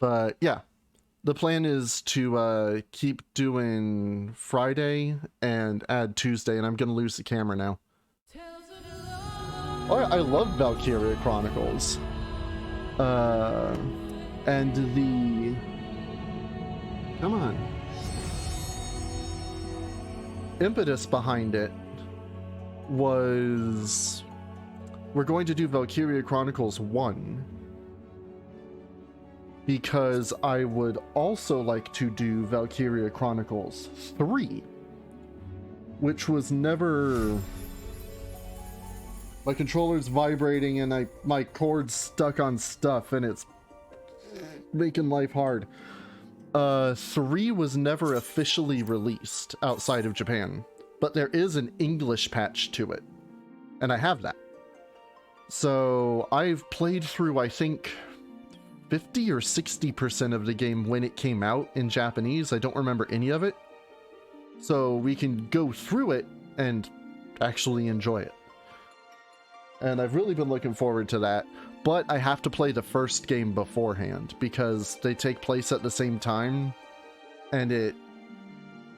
But yeah, the plan is to keep doing Friday and add Tuesday, and I'm going to lose the camera now. Oh, I love Valkyria Chronicles. And the... Come on. Impetus behind it was... We're going to do Valkyria Chronicles 1. Because I would also like to do Valkyria Chronicles 3. Which was never... My controller's vibrating and my cord's stuck on stuff and it's making life hard. 3 was never officially released outside of Japan, but there is an English patch to it, and I have that. So I've played through, I think, 50 or 60% of the game when it came out in Japanese. I don't remember any of it. So we can go through it and actually enjoy it. And I've really been looking forward to that, but I have to play the first game beforehand because they take place at the same time and it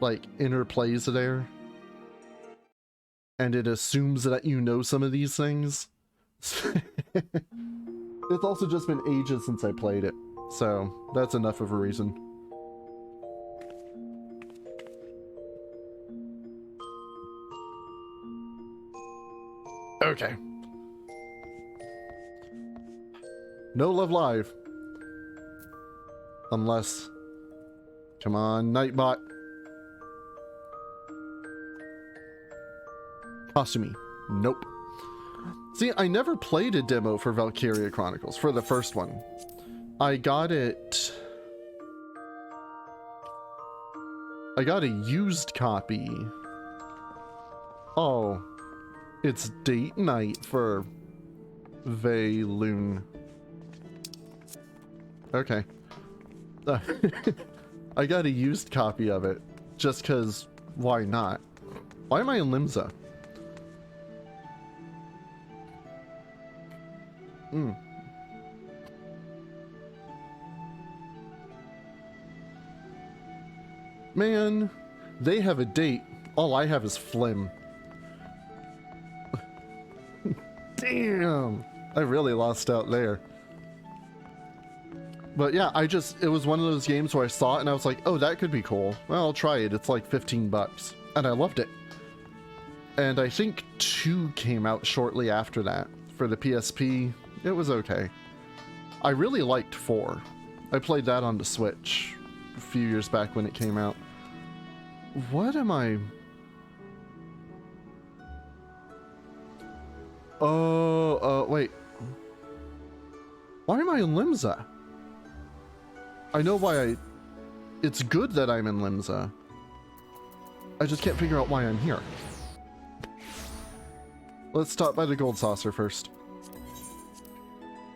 like interplays there and it assumes that you know some of these things. It's also just been ages since I played it, so that's enough of a reason. Okay. No Love Live. Unless... Come on, Nightbot. Kasumi. Nope. See, I never played a demo for Valkyria Chronicles, for the first one. I got it... I got a used copy. Oh. It's date night for... Veiloon. Okay. I got a used copy of it, just because, why not? Why am I in Limsa? Man, they have a date. All I have is Flim. Damn! I really lost out there. But yeah, it was one of those games where I saw it and I was like, oh, that could be cool. Well, I'll try it. It's like 15 bucks. And I loved it. And I think 2 came out shortly after that for the PSP. It was okay. I really liked 4. I played that on the Switch a few years back when it came out. What am I... Oh, wait. Why am I in Limsa? I know why it's good that I'm in Limsa. I just can't figure out why I'm here. Let's stop by the Gold Saucer first.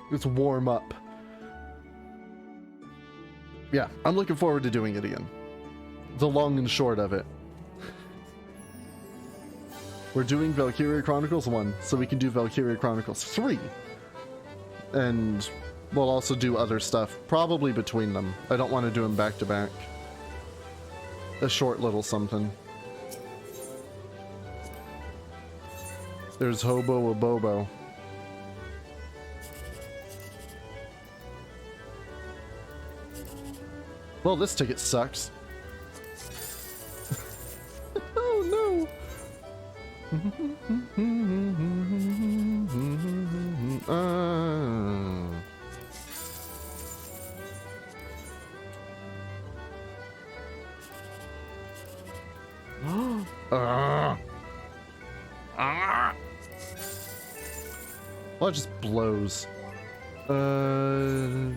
Let's warm up. Yeah, I'm looking forward to doing it again. The long and short of it. We're doing Valkyria Chronicles 1, so we can do Valkyria Chronicles 3. And... we'll also do other stuff, probably between them. I don't want to do them back to back. A short little something. There's Hobo a Bobo. Well, this ticket sucks. Oh no! Well, it just blows. Uh-oh.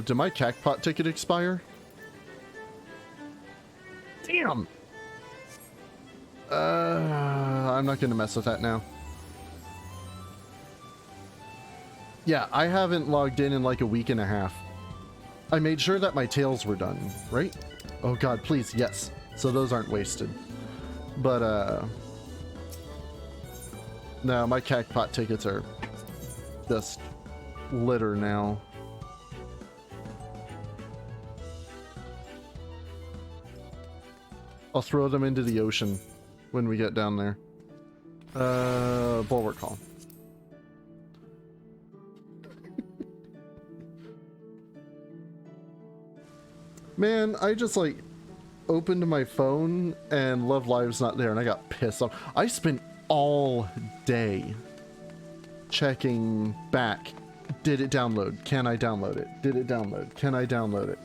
Did my Cacpot ticket expire? Damn! I'm not gonna mess with that now. Yeah, I haven't logged in like a week and a half. I made sure that my tails were done, right? Oh god, please, yes. So those aren't wasted. But, no, my Cacpot tickets are just litter now. I'll throw them into the ocean when we get down there. Bulwark Hall. Man, I just like opened my phone and Love Live's not there and I got pissed off. I spent all day checking back. Did it download? Can I download it? Did it download? Can I download it?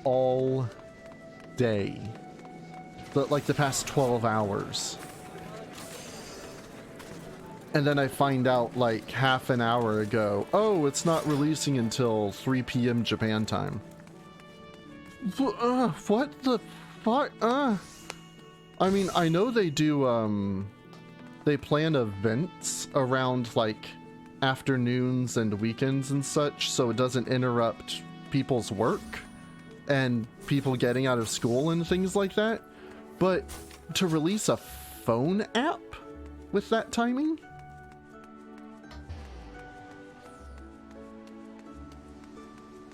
All day. Like the past 12 hours. And then I find out like half an hour ago, oh, it's not releasing until 3 p.m. Japan time. What the fuck? I mean, I know they do, they plan events around like afternoons and weekends and such, so it doesn't interrupt people's work and people getting out of school and things like that. But to release a phone app with that timing?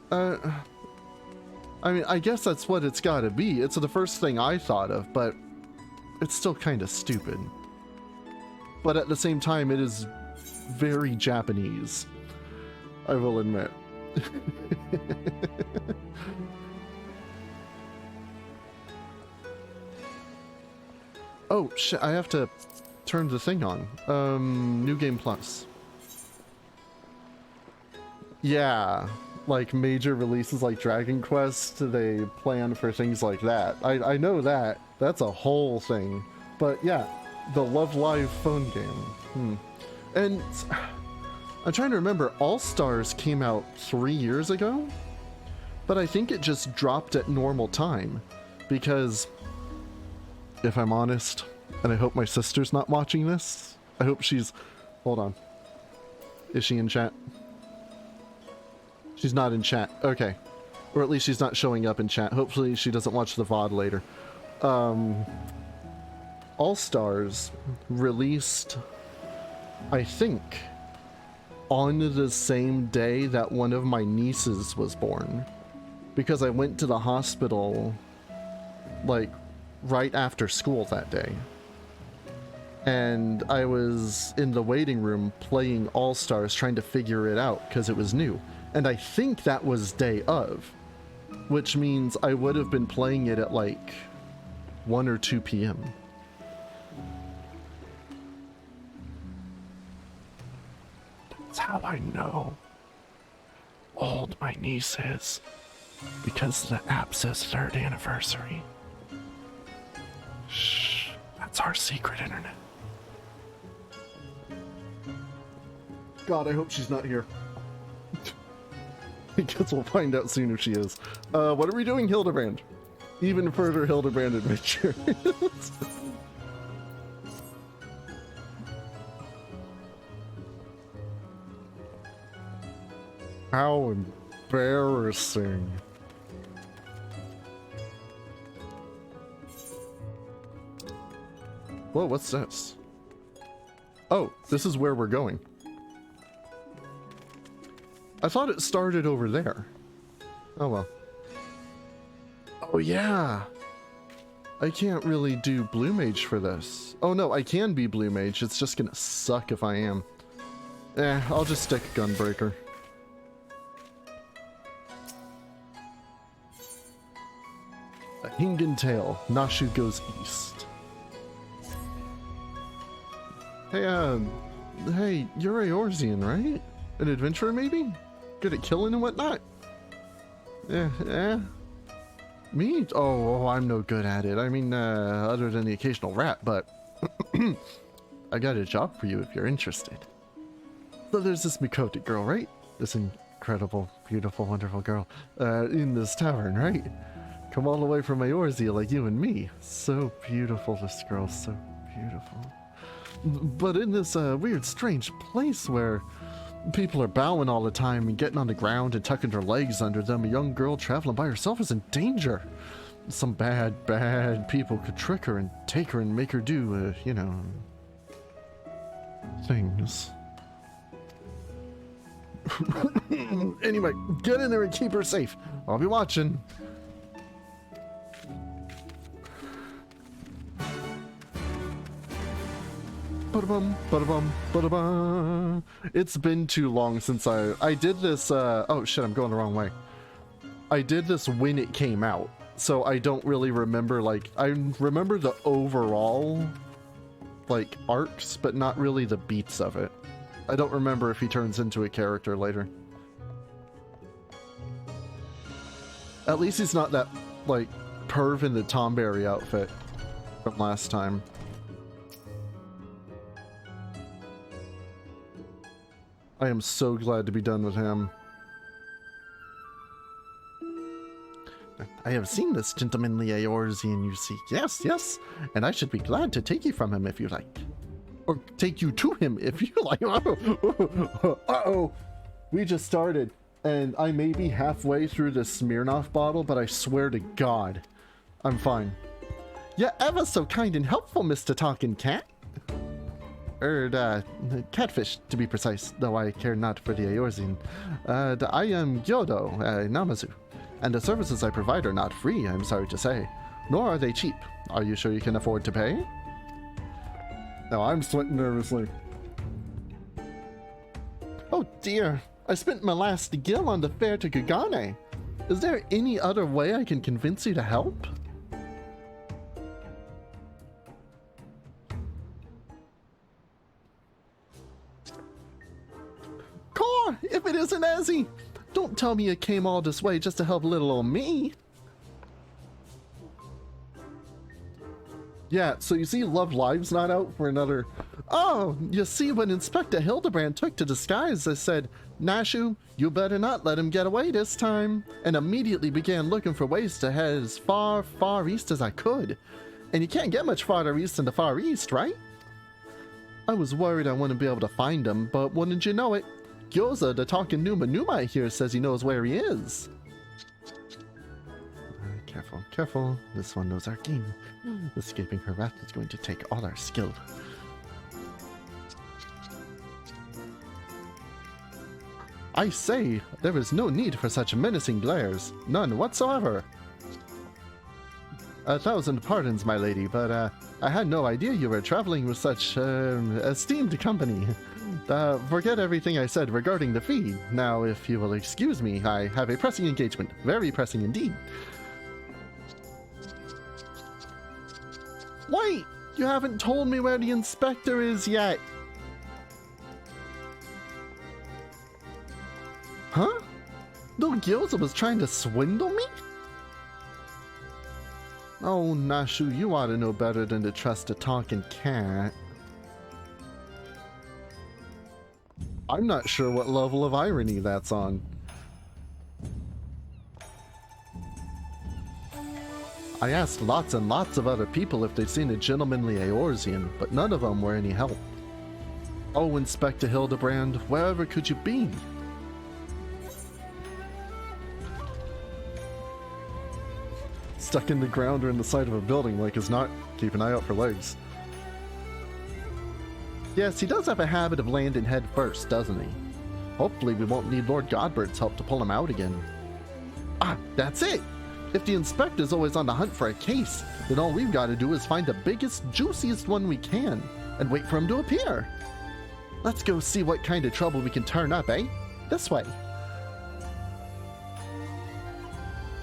I mean, I guess that's what it's gotta be. It's the first thing I thought of, but it's still kind of stupid. But at the same time, it is very Japanese, I will admit. Oh, shit, I have to turn the thing on. New Game Plus. Yeah. Like major releases like Dragon Quest, they plan for things like that. I know that. That's a whole thing. But yeah, the Love Live phone game. And I'm trying to remember, All Stars came out 3 years ago? But I think it just dropped at normal time. Because, if I'm honest, and I hope my sister's not watching this, I hope she's... Hold on. Is she in chat? She's not in chat. Okay. Or at least she's not showing up in chat. Hopefully she doesn't watch the VOD later. All Stars released, I think, on the same day that one of my nieces was born. Because I went to the hospital, like, right after school that day. And I was in the waiting room playing All Stars, trying to figure it out, because it was new. And I think that was day of, which means I would have been playing it at like 1 or 2 p.m. That's how I know old my niece is, because the app says 3rd anniversary. Shh, that's our secret internet. God, I hope she's not here. I guess we'll find out soon if she is. What are we doing, Hildibrand? Even further Hildibrand adventure. How embarrassing. Whoa, what's this? Oh, this is where we're going. I thought it started over there. Oh well. Oh yeah. I can't really do Blue Mage for this. Oh no, I can be Blue Mage. It's just gonna suck if I am. I'll just stick Gunbreaker. A Hingen Tail. Nashu goes east. Hey, hey, you're Eorzean, right? An adventurer, maybe? Good at killing and whatnot? Me? Oh, I'm no good at it. I mean, other than the occasional rap, but I got a job for you if you're interested. So there's this Mikote girl, right? This incredible, beautiful, wonderful girl in this tavern, right? Come all the way from Eorzea like you and me. So beautiful, this girl, so beautiful. But in this weird, strange place where people are bowing all the time and getting on the ground and tucking their legs under them, a young girl traveling by herself is in danger. Some bad, bad people could trick her and take her and make her do, you know, things. Anyway, get in there and keep her safe. I'll be watching. Ba-da-bum, ba-da-bum, ba-da-bum. It's been too long since I did this, oh shit, I'm going the wrong way. I did this when it came out, so I don't really remember, like, I remember the overall, like, arcs, but not really the beats of it. I don't remember if he turns into a character later. At least he's not that, like, perv in the Tomberry outfit from last time. I am so glad to be done with him. I have seen this gentlemanly Eorzean, you see. Yes, yes, and I should be glad to take you from him if you like. Or take you to him if you like. Uh-oh. We just started, and I may be halfway through the Smirnoff bottle, but I swear to God, I'm fine. You're ever so kind and helpful, Mr. Talking Cat. Catfish, to be precise, though I care not for the Eorzean. I am Gyodo, Namazu, and the services I provide are not free, I'm sorry to say. Nor are they cheap. Are you sure you can afford to pay? No, I'm sweating nervously. Oh dear, I spent my last gil on the fare to Kugane. Is there any other way I can convince you to help? Core, if it isn't Ezzy! Don't tell me you came all this way just to help little old me. Yeah, so you see Love Live's not out for another... Oh, you see when Inspector Hildibrand took to the skies, I said, Nashu, you better not let him get away this time, and immediately began looking for ways to head as far, far east as I could. And you can't get much farther east than the Far East, right? I was worried I wouldn't be able to find him, but wouldn't you know it, Gyoza, the talking Numa here, says he knows where he is. Careful, careful. This one knows our game. Escaping her wrath is going to take all our skill. I say, there is no need for such menacing glares. None whatsoever. 1,000 pardons, my lady, but I had no idea you were traveling with such esteemed company. Forget everything I said regarding the fee. Now, if you will excuse me, I have a pressing engagement. Very pressing indeed. Wait! You haven't told me where the inspector is yet! Huh? No, Gyoza was trying to swindle me? Oh, Nashu, you ought to know better than to trust a talking cat. I'm not sure what level of irony that's on. I asked lots and lots of other people if they'd seen a gentlemanly Eorzean, but none of them were any help. Oh, Inspector Hildibrand, wherever could you be? Stuck in the ground or in the side of a building like is not. Keep an eye out for legs. Yes, he does have a habit of landing head first, doesn't he? Hopefully we won't need Lord Godbert's help to pull him out again. Ah, that's it! If the inspector's always on the hunt for a case, then all we've got to do is find the biggest, juiciest one we can, and wait for him to appear. Let's go see what kind of trouble we can turn up, eh? This way.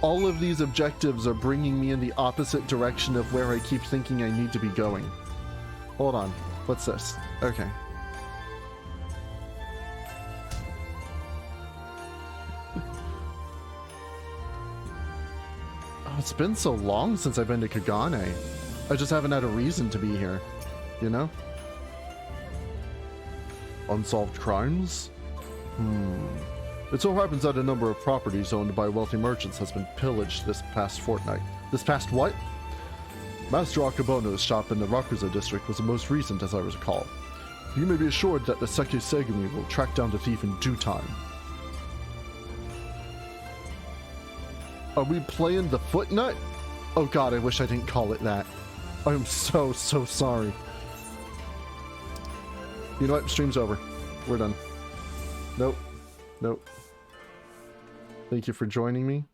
All of these objectives are bringing me in the opposite direction of where I keep thinking I need to be going. Hold on. What's this? Okay. Oh, it's been so long since I've been to Kugane. I just haven't had a reason to be here, you know? Unsolved crimes? It so happens that a number of properties owned by wealthy merchants has been pillaged this past fortnight. This past what? Master Akabono's shop in the Rakuza district was the most recent, as I recall. You may be assured that the Seki Segumi will track down the thief in due time. Are we playing the footnut? Oh god, I wish I didn't call it that. I'm so sorry. You know what? Stream's over. We're done. Nope. Nope. Thank you for joining me.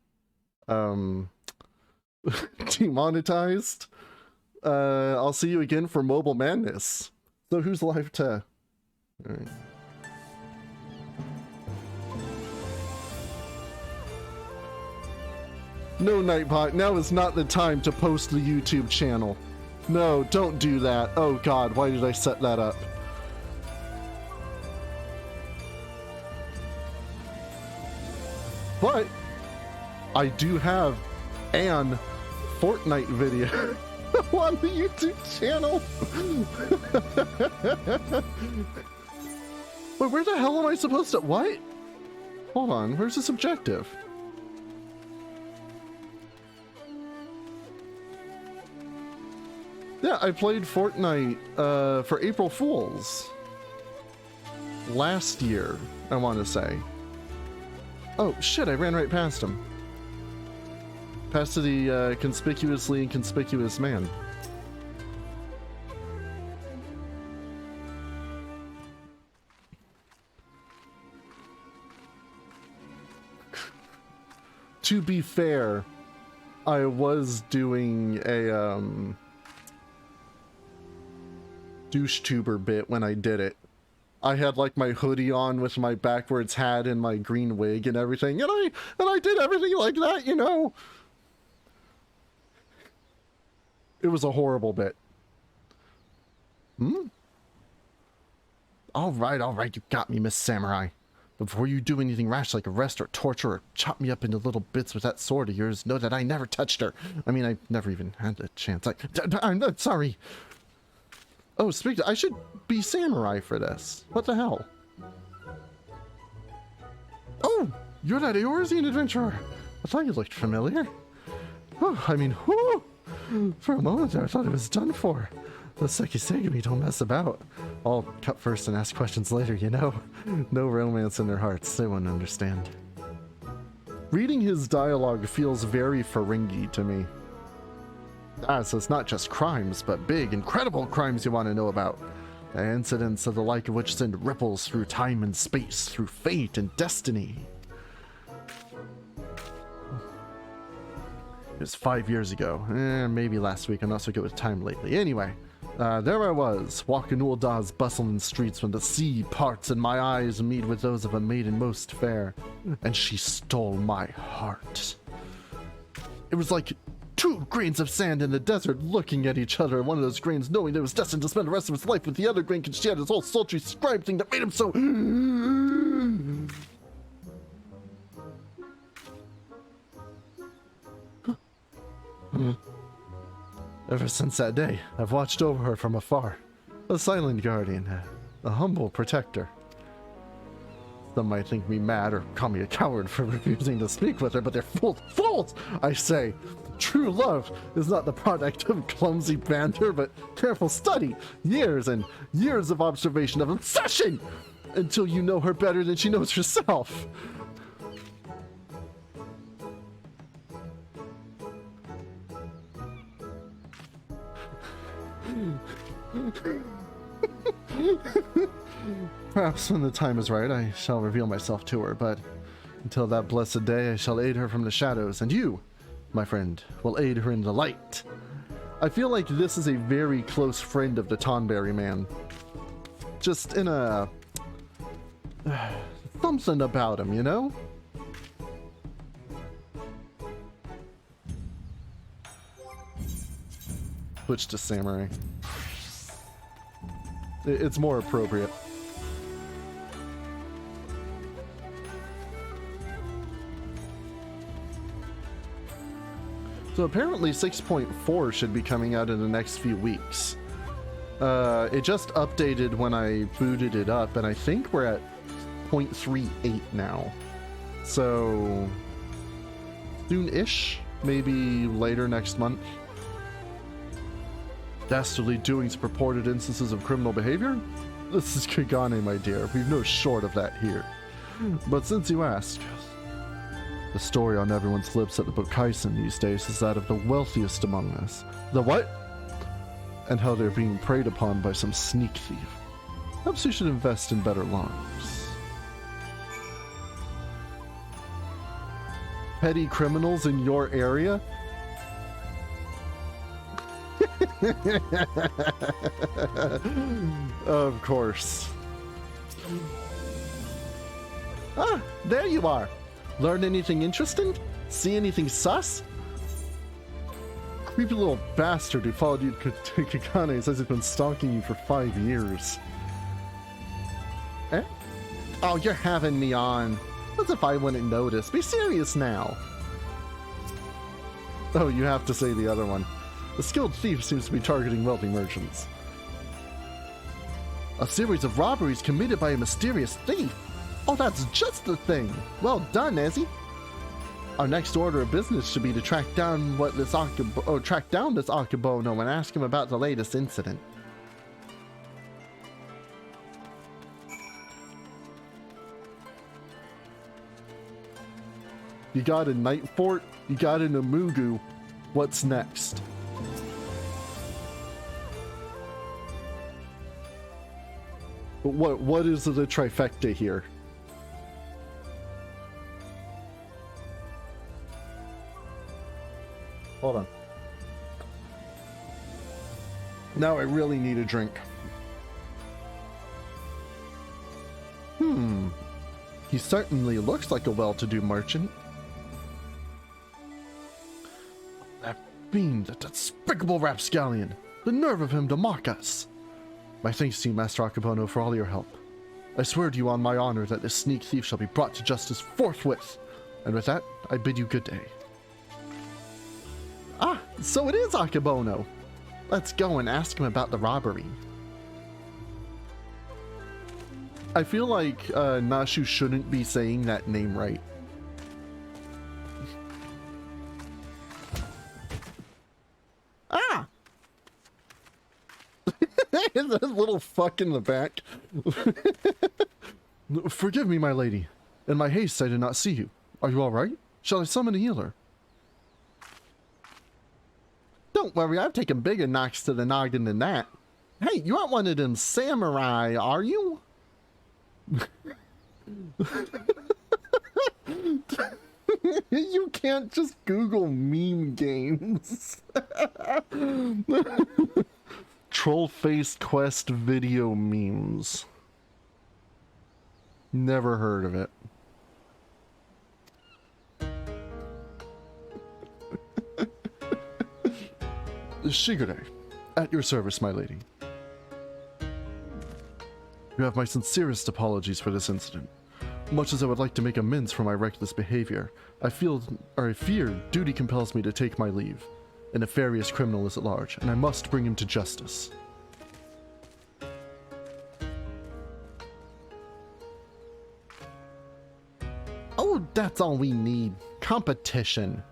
Demonetized. I'll see you again for Mobile Madness. So who's live to? All right. No, Nightbot, now is not the time to post the YouTube channel. No, don't do that. Oh god, why did I set that up? But I do have an Fortnite video on the YouTube channel. Wait, where the hell am I supposed to... What? Hold on, where's this objective? Yeah, I played Fortnite for April Fools. Last year, I want to say. Oh, shit, I ran right past him. Past to the conspicuously inconspicuous man. To be fair, I was doing a douche tuber bit when I did it. I had like my hoodie on with my backwards hat and my green wig and everything, and I did everything like that, you know. It was a horrible bit. All right, you got me, Miss Samurai. Before you do anything rash like arrest or torture or chop me up into little bits with that sword of yours, know that I never touched her. I mean, I never even had a chance. I'm sorry. Oh, I should be samurai for this. What the hell? Oh, you're that Eorzean adventurer. I thought you looked familiar. Oh, I mean, whoo! For a moment there, I thought it was done for. The Sekisegami don't mess about. I'll cut first and ask questions later, you know? No romance in their hearts, they wouldn't understand. Reading his dialogue feels very Ferengi to me. Ah, so it's not just crimes, but big, incredible crimes you want to know about. Incidents of the like of which send ripples through time and space, through fate and destiny. It was 5 years ago. Maybe last week. I'm not so good with time lately. Anyway, there I was, walking Ul'dah's bustling streets when the sea parts and my eyes meet with those of a maiden most fair. And she stole my heart. It was like 2 grains of sand in the desert looking at each other, and one of those grains knowing that it was destined to spend the rest of its life with the other grain because she had this whole sultry scribe thing that made him so... Ever since that day, I've watched over her from afar. A silent guardian, a humble protector. Some might think me mad or call me a coward for refusing to speak with her, but they're fools! Fools! I say! True love is not the product of clumsy banter, but careful study, years and years of observation, of obsession, until you know her better than she knows herself. Perhaps when the time is right, I shall reveal myself to her, but until that blessed day, I shall aid her from the shadows, and you, my friend, will aid her in the light. I feel like this is a very close friend of the Tonberry man. Just in a... something about him, you know? Switch to samurai. It's more appropriate. So apparently 6.4 should be coming out in the next few weeks. It just updated when I booted it up, and I think we're at 0.38 now. So soon-ish, maybe later next month. Dastardly doings, purported instances of criminal behavior? This is Kagane, my dear. We've no short of that here. But since you ask, the story on everyone's lips at the Bokaisen these days is that of the wealthiest among us. The what? And how they're being preyed upon by some sneak thief. Perhaps you should invest in better lives. Petty criminals in your area? Of course. Ah, there you are. Learn anything interesting? See anything sus? Creepy little bastard who followed you to Kagane says he's been stalking you for 5 years. Eh? Oh, you're having me on. As if I wouldn't notice. Be serious now. Oh, you have to say the other one. The skilled thief seems to be targeting wealthy merchants. A series of robberies committed by a mysterious thief. Oh, that's just the thing. Well done, Ezzy. Our next order of business should be to track down this Akibono and ask him about the latest incident. You got a Night Fort, you got an Amugu. What's next? What is the trifecta here? Hold on. Now I really need a drink. He certainly looks like a well-to-do merchant. That fiend, that despicable rapscallion. The nerve of him to mock us. My thanks to you, Master Akibono, for all your help. I swear to you on my honor that this sneak thief shall be brought to justice forthwith. And with that, I bid you good day. Ah, so it is Akibono. Let's go and ask him about the robbery. I feel like Nashu shouldn't be saying that name right. Ah! That little fuck in the back. Forgive me, my lady. In my haste, I did not see you. Are you all right? Shall I summon a healer? Don't worry, I've taken bigger knocks to the noggin than that. Hey, you aren't one of them samurai, are you? You can't just Google meme games. Troll-faced quest video memes. Never heard of it. Shigure, at your service, my lady. You have my sincerest apologies for this incident. Much as I would like to make amends for my reckless behavior, I fear duty compels me to take my leave. A nefarious criminal is at large, and I must bring him to justice. Oh, that's all we need. Competition.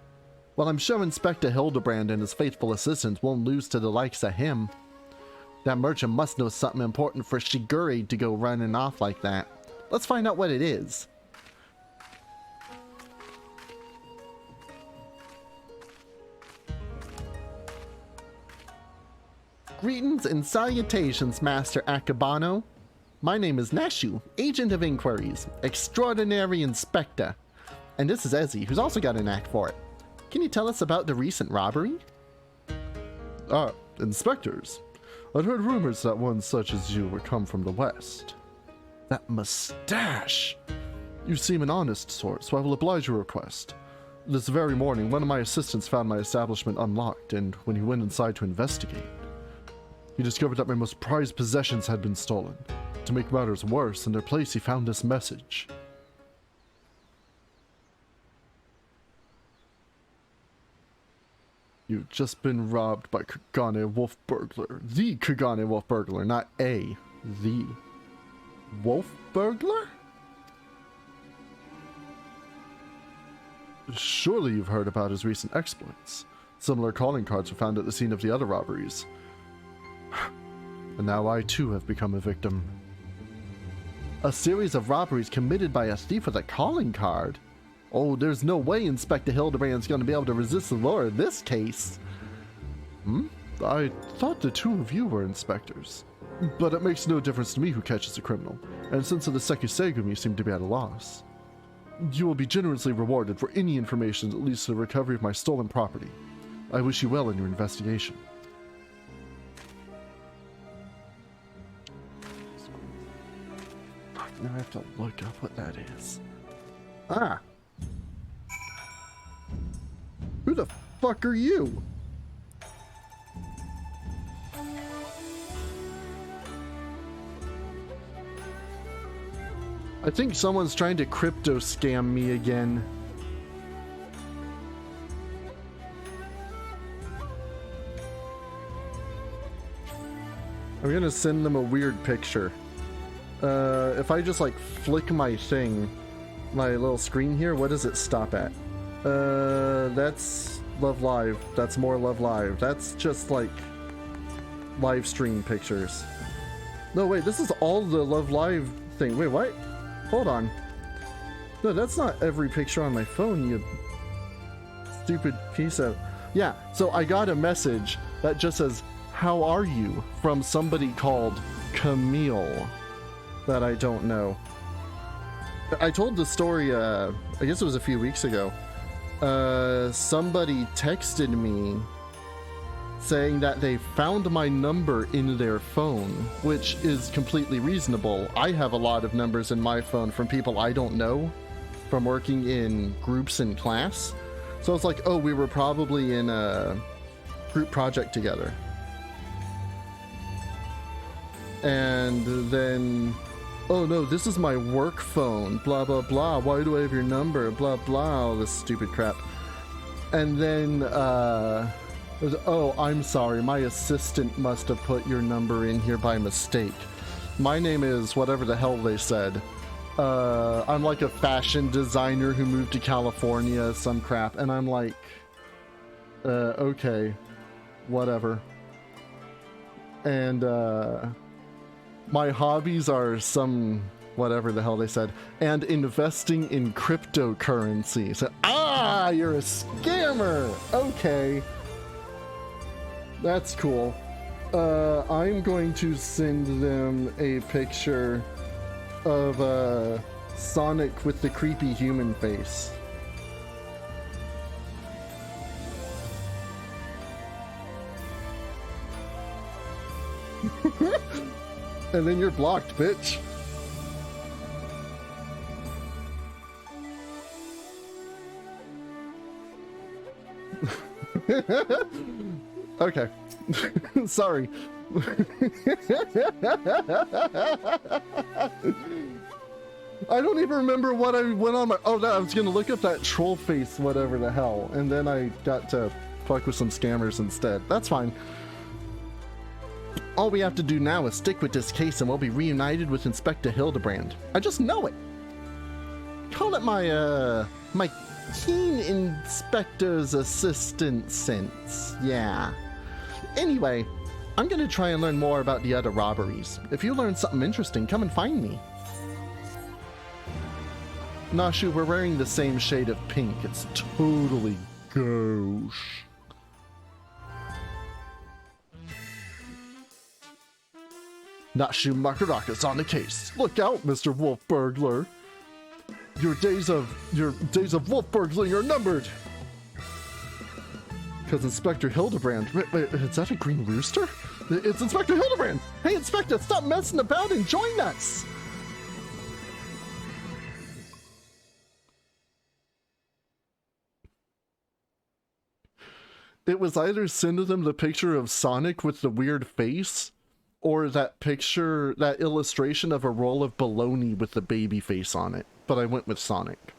Well, I'm sure Inspector Hildibrand and his faithful assistants won't lose to the likes of him. That merchant must know something important for Shigure to go running off like that. Let's find out what it is. Greetings and salutations, Master Akibono. My name is Nashu, Agent of Inquiries, Extraordinary Inspector. And this is Ezzy, who's also got a knack for it. Can you tell us about the recent robbery? Ah, inspectors. I'd heard rumors that one such as you would come from the west. That mustache! You seem an honest sort, so I will oblige your request. This very morning, one of my assistants found my establishment unlocked, and when he went inside to investigate, he discovered that my most prized possessions had been stolen. To make matters worse, in their place he found this message. You've just been robbed by Kagane Wolf Burglar. The Kagane Wolf Burglar, not a. The. Wolf Burglar? Surely you've heard about his recent exploits. Similar calling cards were found at the scene of the other robberies. And now I too have become a victim. A series of robberies committed by a thief with a calling card? Oh, there's no way Inspector Hildibrand's going to be able to resist the lure of this case. I thought the two of you were inspectors. But it makes no difference to me who catches a criminal, and since of the Sekusegum you seem to be at a loss. You will be generously rewarded for any information that leads to the recovery of my stolen property. I wish you well in your investigation. Now I have to look up what that is. Ah! Who the fuck are you? I think someone's trying to crypto scam me again. I'm gonna send them a weird picture. If I just like flick my thing, my little screen here, what does it stop at? That's Love Live. That's more Love Live. That's just like live stream pictures. No, wait, this is all the Love Live thing. Wait, what? Hold on. No, that's not every picture on my phone, you stupid piece of... Yeah, so I got a message that just says, "How are you?" from somebody called Camille that I don't know. I told the story, I guess it was a few weeks ago. Somebody texted me saying that they found my number in their phone, which is completely reasonable. I have a lot of numbers in my phone from people I don't know from working in groups in class. So it's like, oh, we were probably in a group project together. And then, oh no, this is my work phone, blah, blah, blah. Why do I have your number? Blah, blah, all this stupid crap. And then, oh, I'm sorry, my assistant must have put your number in here by mistake. My name is whatever the hell they said. I'm like a fashion designer who moved to California, some crap. And I'm like, okay, whatever. And, my hobbies are some, whatever the hell they said, and investing in cryptocurrency. So, ah, you're a scammer. Okay. That's cool. I'm going to send them a picture of Sonic with the creepy human face. And then you're blocked, bitch. Okay. Sorry. I don't even remember what I went on my... Oh, no, I was gonna look up that troll face, whatever the hell. And then I got to fuck with some scammers instead. That's fine. All we have to do now is stick with this case and we'll be reunited with Inspector Hildibrand. I just know it. Call it my, my keen inspector's assistant sense. Yeah. Anyway, I'm gonna try and learn more about the other robberies. If you learn something interesting, come and find me. Nashu, we're wearing the same shade of pink. It's totally gauche. Nashu Makarakas on the case. Look out, Mr. Wolf Burglar. Your days of wolf burgling are numbered. Because Inspector Hildibrand... Wait, is that a green rooster? It's Inspector Hildibrand! Hey, Inspector, stop messing about and join us! It was either sending them the picture of Sonic with the weird face, or that picture, that illustration of a roll of bologna with the baby face on it. But I went with Sonic.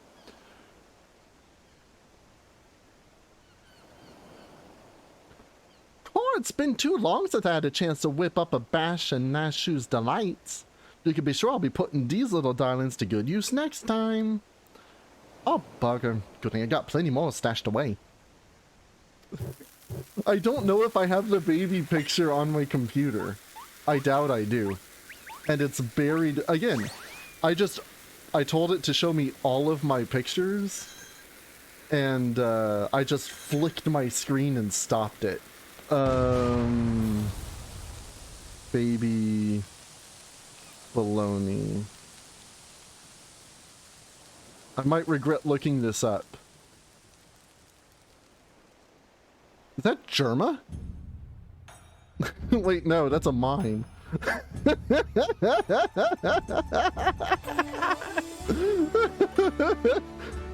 Oh, it's been too long since I had a chance to whip up a bash in Nashu's delights. You can be sure I'll be putting these little darlings to good use next time. Oh, bugger. Good thing I got plenty more stashed away. I don't know if I have the baby picture on my computer. I doubt I do. And it's buried... Again, I told it to show me all of my pictures, and I just flicked my screen and stopped it. Baby baloney. I might regret looking this up. Is that Germa? Wait, no, that's a mine.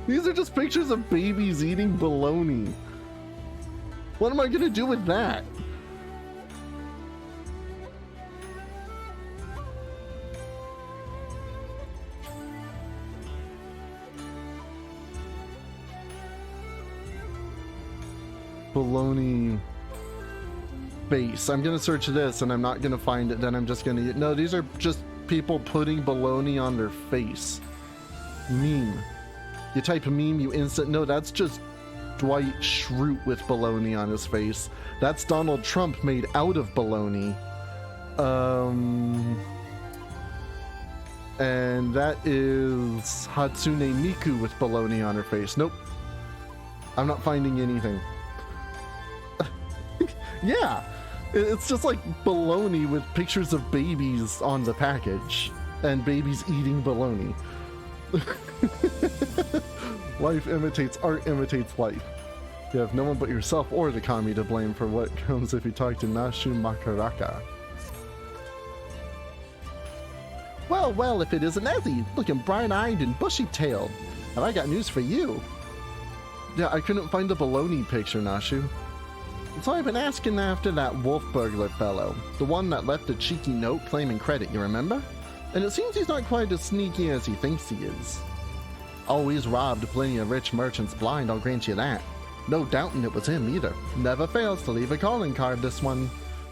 These are just pictures of babies eating bologna. What am I gonna do with that? Bologna face. I'm gonna search this and I'm not gonna find it, then I'm just gonna... No, these are just people putting bologna on their face. Meme. You type a meme, you instant... No, that's just Dwight Schrute with bologna on his face. That's Donald Trump made out of bologna. And that is Hatsune Miku with bologna on her face. Nope. I'm not finding anything. Yeah, it's just like bologna with pictures of babies on the package and babies eating bologna. Life imitates art, imitates life. You have no one but yourself or the kami to blame for what comes if you talk to Nashu Makaraka. Well, well, if it isn't Ezzy, looking bright-eyed and bushy-tailed. And I got news for you. Yeah, I couldn't find the bologna picture, Nashu. So I've been asking after that wolf burglar fellow, the one that left a cheeky note claiming credit, you remember? And it seems he's not quite as sneaky as he thinks he is. Always robbed plenty of rich merchants blind, I'll grant you that. No doubting it was him either. Never fails to leave a calling card, this one.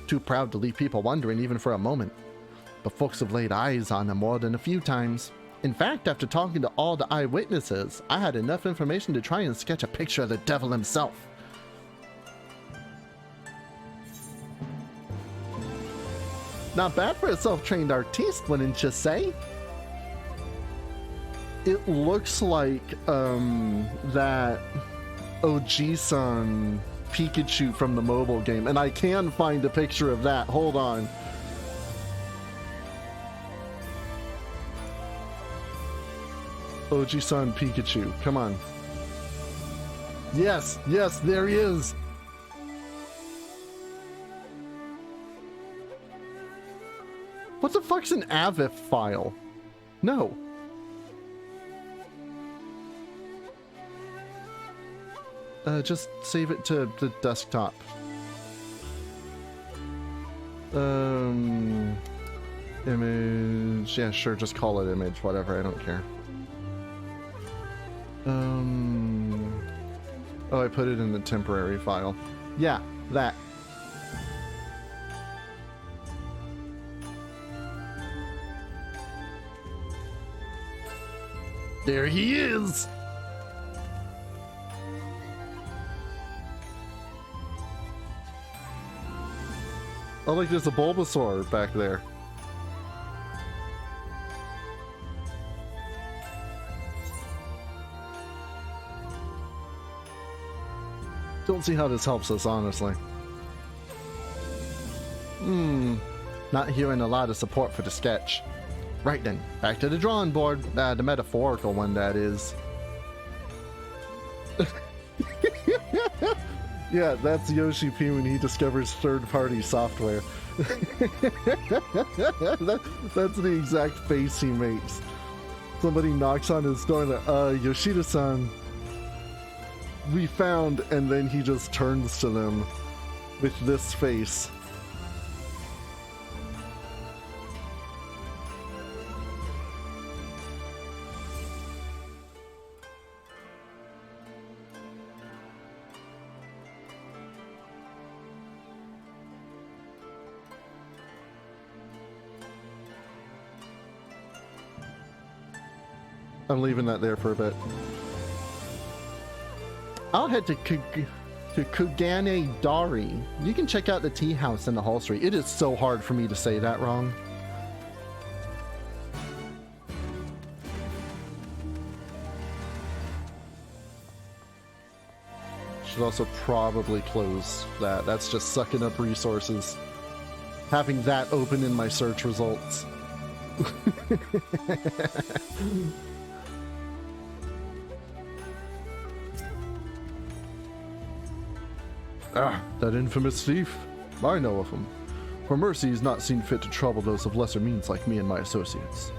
Too proud to leave people wondering even for a moment. But folks have laid eyes on him more than a few times. In fact, after talking to all the eyewitnesses, I had enough information to try and sketch a picture of the devil himself. Not bad for a self-trained artiste, wouldn't you say? It looks like, that OG-san Pikachu from the mobile game, and I can find a picture of that. Hold on. OG-san Pikachu, come on. Yes, yes, there he is. What the fuck's an AVIF file? No. Just save it to the desktop. Image... Yeah, sure, just call it image, whatever, I don't care. Oh, I put it in the temporary file. Yeah, that. There he is! Oh, like there's a Bulbasaur back there. Don't see how this helps us, honestly. Not hearing a lot of support for the sketch. Right then, back to the drawing board. The metaphorical one, that is. Yeah, that's Yoshi P when he discovers third-party software. That's the exact face he makes. Somebody knocks on his door and like, Yoshida-san, we found, and then he just turns to them with this face. I'm leaving that there for a bit. I'll head to Kugane Dari. You can check out the tea house in the Hall Street. It is so hard for me to say that wrong. Should also probably close that. That's just sucking up resources. Having that open in my search results. Ah, that infamous thief. I know of him. For mercy has not seen fit to trouble those of lesser means like me and my associates.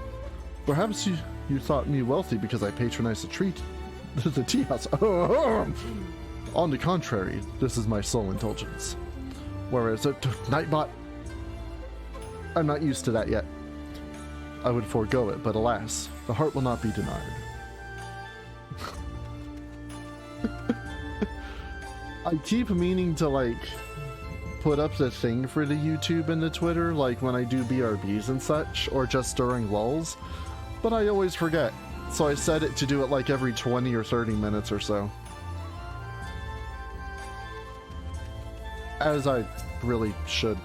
Perhaps you thought me wealthy because I patronized the tea house. On the contrary, this is my sole indulgence. Whereas Nightbot, I'm not used to that yet. I would forego it, but alas, the heart will not be denied. I keep meaning to, like, put up the thing for the YouTube and the Twitter, like when I do BRBs and such, or just during lulls, but I always forget. So I set it to do it like every 20 or 30 minutes or so. As I really should.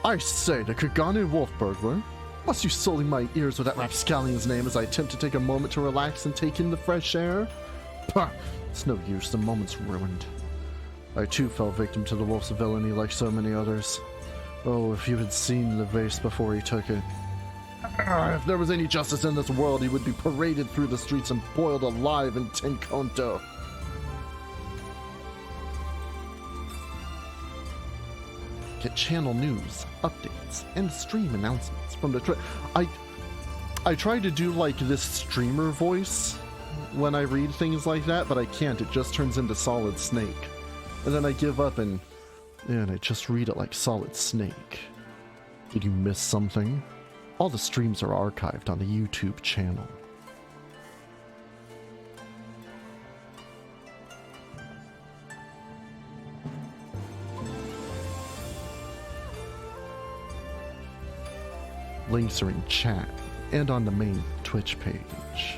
I say, the Kagane Wolf Burglar. Must you sully my ears with that rapscallion's name as I attempt to take a moment to relax and take in the fresh air? Pah! It's no use, the moment's ruined. I too fell victim to the wolf's villainy like so many others. Oh, if you had seen the vase before he took it. If there was any justice in this world, he would be paraded through the streets and boiled alive in Tenkonto. Get channel news, updates, and stream announcements from the I try to do like this streamer voice when I read things like that, but I can't. It just turns into Solid Snake. And then I give up and I just read it like Solid Snake. Did you miss something? All the streams are archived on the YouTube channel. Links are in chat and on the main Twitch page.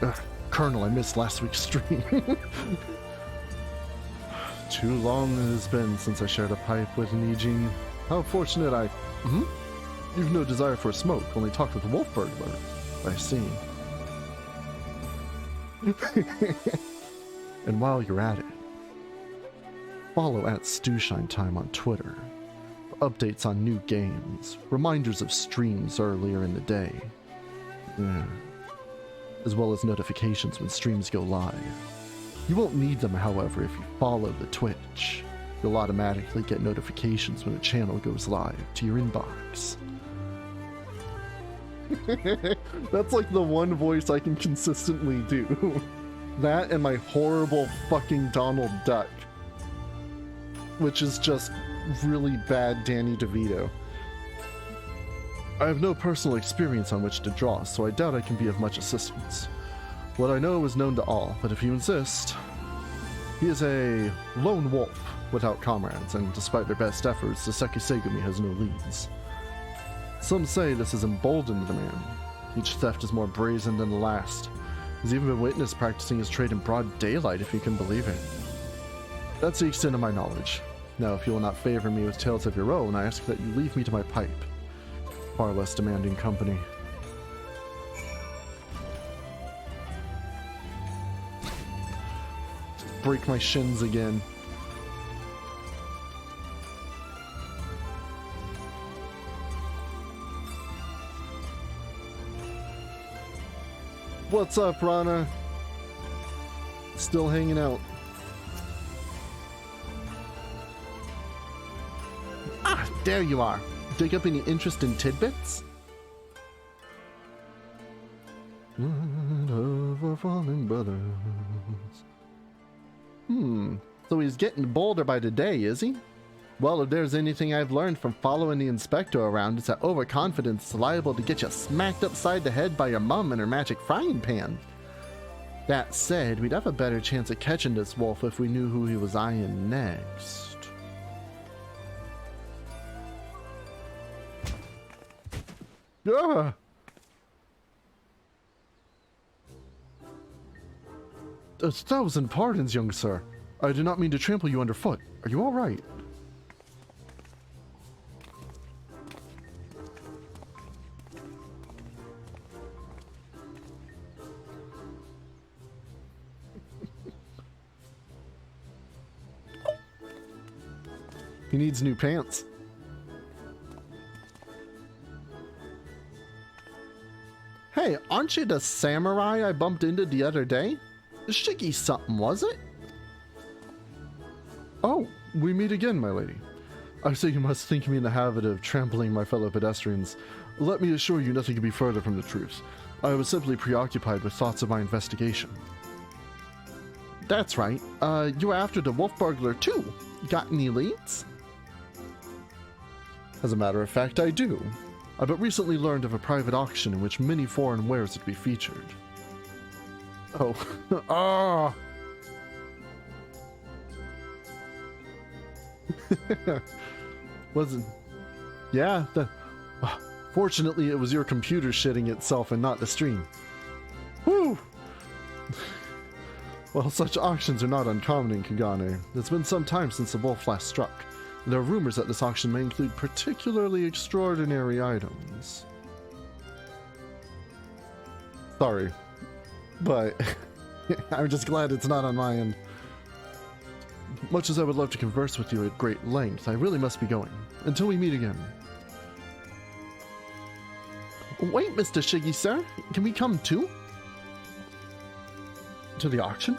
Ugh, Colonel, I missed last week's stream. Too long it has been since I shared a pipe with Nijin. How fortunate I... You've no desire for a smoke, only talk with the wolf burglar. I see. And while you're at it, follow @StewShineTime on Twitter for updates on new games, reminders of streams earlier in the day. Yeah. As well as notifications when streams go live. You won't need them, however, if you follow the Twitch. You'll automatically get notifications when a channel goes live to your inbox. That's like the one voice I can consistently do. That and my horrible fucking Donald Duck. Which is just really bad Danny DeVito. I have no personal experience on which to draw, so I doubt I can be of much assistance. What I know is known to all, but if you insist... He is a lone wolf without comrades, and despite their best efforts, the Sekisegumi has no leads. Some say this has emboldened the man. Each theft is more brazen than the last. He's even been witnessed practicing his trade in broad daylight, if you can believe it. That's the extent of my knowledge. Now, if you will not favor me with tales of your own, I ask that you leave me to my pipe. Far less demanding company. Break my shins again. What's up, Rana? Still hanging out. Ah, there you are. Dig up any interesting tidbits? Falling brothers. So he's getting bolder by the day, is he? Well, if there's anything I've learned from following the inspector around, it's that overconfidence is liable to get you smacked upside the head by your mum and her magic frying pan. That said, we'd have a better chance of catching this wolf if we knew who he was eyeing next. Ah! 1,000 pardons, young sir. I did not mean to trample you underfoot. Are you all right? He needs new pants. Hey, aren't you the samurai I bumped into the other day? Shiggy something, was it? Oh, we meet again, my lady. I say you must think me in the habit of trampling my fellow pedestrians. Let me assure you nothing could be further from the truth. I was simply preoccupied with thoughts of my investigation. That's right. You were after the wolf burglar too. Got any leads? As a matter of fact, I do. I but recently learned of a private auction in which many foreign wares would be featured. Oh. Ah! Wasn't... Yeah, fortunately it was your computer shitting itself and not the stream. Woo! Well, such auctions are not uncommon in Kagane. It's been some time since the wolf last struck. There are rumors that this auction may include particularly extraordinary items. Sorry, but I'm just glad it's not on my end. Much as I would love to converse with you at great length, I really must be going. Until we meet again. Wait, Mr. Shiggy, sir. Can we come too? To the auction?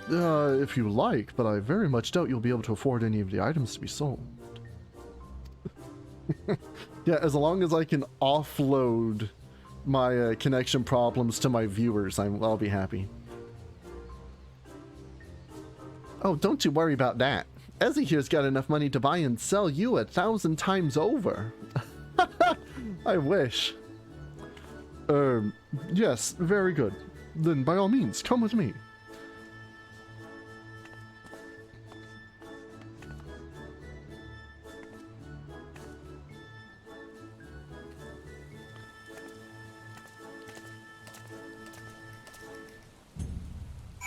If you like, but I very much doubt you'll be able to afford any of the items to be sold. Yeah, as long as I can offload my connection problems to my viewers, I'll be happy. Oh, don't you worry about that. Ezzy here's got enough money to buy and sell you 1,000 times over. I wish. Yes, very good. Then by all means, come with me.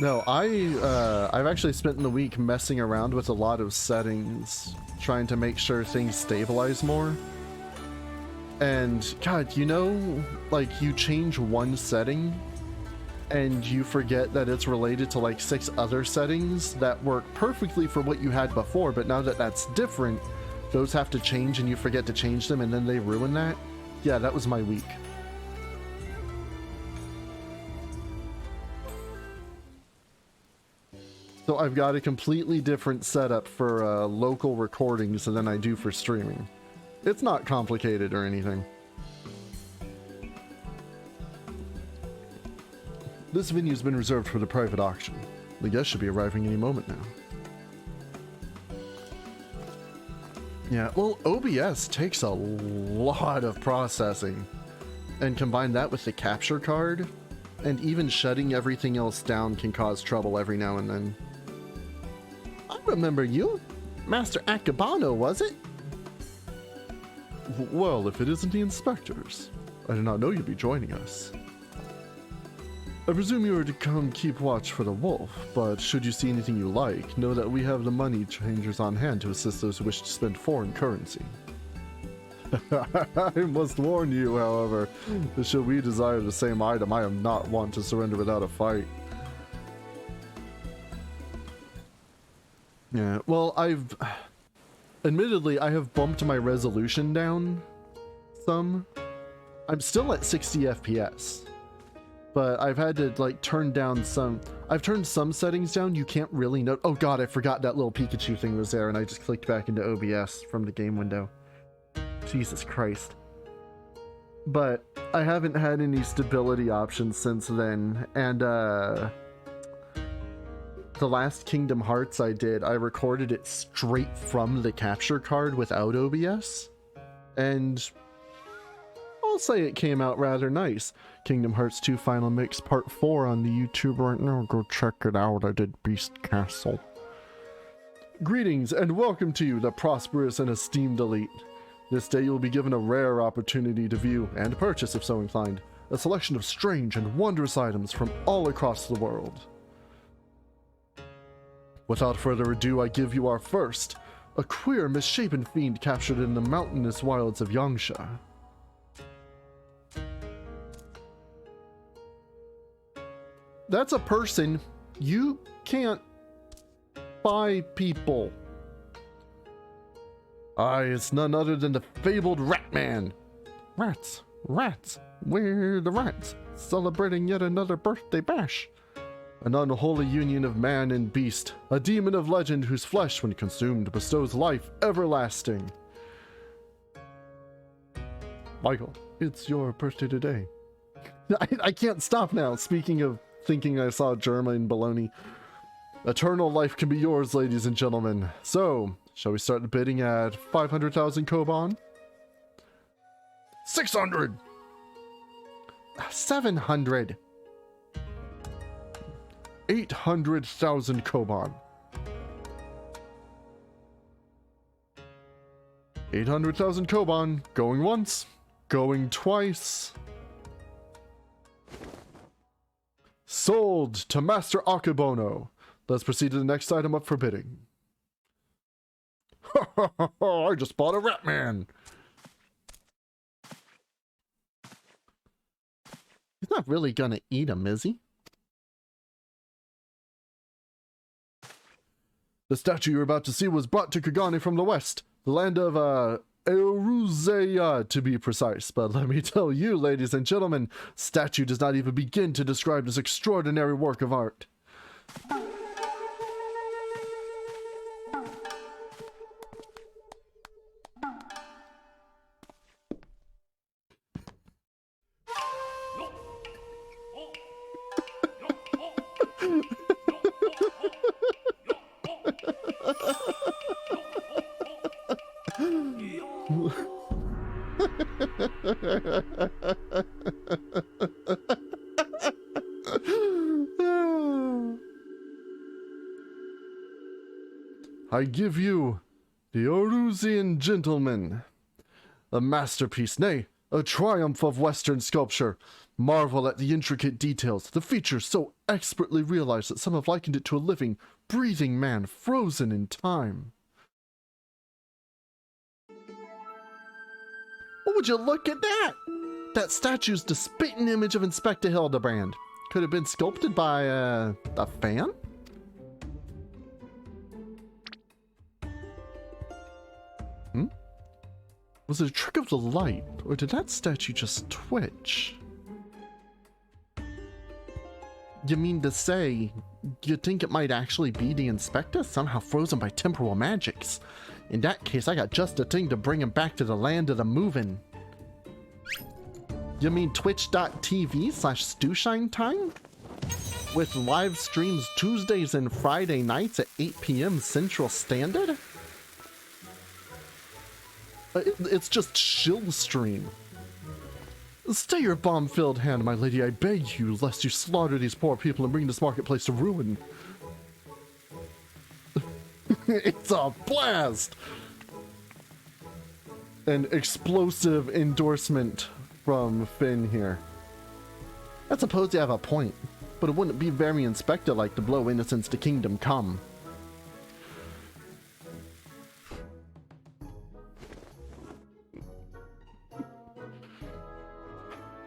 No, I've actually spent the week messing around with a lot of settings, trying to make sure things stabilize more. And God, you know, like you change one setting and you forget that it's related to like 6 other settings that work perfectly for what you had before, but now that that's different, those have to change and you forget to change them and then they ruin that. Yeah, that was my week. So I've got a completely different setup for local recordings than I do for streaming. It's not complicated or anything. This venue's been reserved for the private auction. The guests should be arriving any moment now. Yeah, well, OBS takes a lot of processing. And combine that with the capture card, and even shutting everything else down can cause trouble every now and then. I remember you. Master Akabano, was it? Well, if it isn't the inspectors. I did not know you'd be joining us. I presume you were to come keep watch for the wolf, but should you see anything you like, know that we have the money changers on hand to assist those who wish to spend foreign currency. I must warn you, however, that should we desire the same item, I am not one to surrender without a fight. Yeah, well, admittedly, I have bumped my resolution down some. I'm still at 60 FPS, but I've had to, like, turn down some... I've turned some settings down. You can't really know... Oh god, I forgot that little Pikachu thing was there, and I just clicked back into OBS from the game window. Jesus Christ. But I haven't had any stability options since then, and, the last Kingdom Hearts I did, I recorded it straight from the capture card without OBS, and I'll say it came out rather nice. Kingdom Hearts 2 Final Mix Part 4 on the YouTube right now. Go check it out. I did Beast Castle. Greetings and welcome to you, the prosperous and esteemed elite. This day you will be given a rare opportunity to view and purchase, if so inclined, a selection of strange and wondrous items from all across the world. Without further ado, I give you our first, a queer, misshapen fiend captured in the mountainous wilds of Yangsha. That's a person. You can't buy people. Aye, it's none other than the fabled Ratman. Rats, we're the rats, celebrating yet another birthday bash. An unholy union of man and beast, a demon of legend whose flesh, when consumed, bestows life everlasting. Michael, it's your birthday today. I can't stop now, speaking of thinking I saw German baloney. Eternal life can be yours, ladies and gentlemen. So, shall we start the bidding at 500,000 koban? 600! 700! 800,000 koban. 800,000 koban. Going once. Going twice. Sold to Master Akubono. Let's proceed to the next item up for bidding. I just bought a rat man. He's not really gonna eat him, is he? The statue you're about to see was brought to Kagane from the west, the land of, Eruzeya to be precise. But let me tell you, ladies and gentlemen, statue does not even begin to describe this extraordinary work of art. I give you the Orusian Gentleman, a masterpiece, nay, a triumph of Western sculpture. Marvel at the intricate details, the features so expertly realized that some have likened it to a living, breathing man frozen in time. Oh, would you look at that? That statue's the spitting image of Inspector Hildibrand. Could have been sculpted by a fan? Was it a trick of the light, or did that statue just twitch? You mean to say, you think it might actually be the Inspector, somehow frozen by temporal magics? In that case, I got just a thing to bring him back to the land of the moving. You mean twitch.tv/Stewshine time? With live streams Tuesdays and Friday nights at 8 p.m. Central Standard? It's just shill stream. Stay your bomb-filled hand, my lady, I beg you, lest you slaughter these poor people and bring this marketplace to ruin. It's a blast! An explosive endorsement from Finn here. I suppose you have a point, but it wouldn't be very Inspector-like to blow innocents to kingdom come.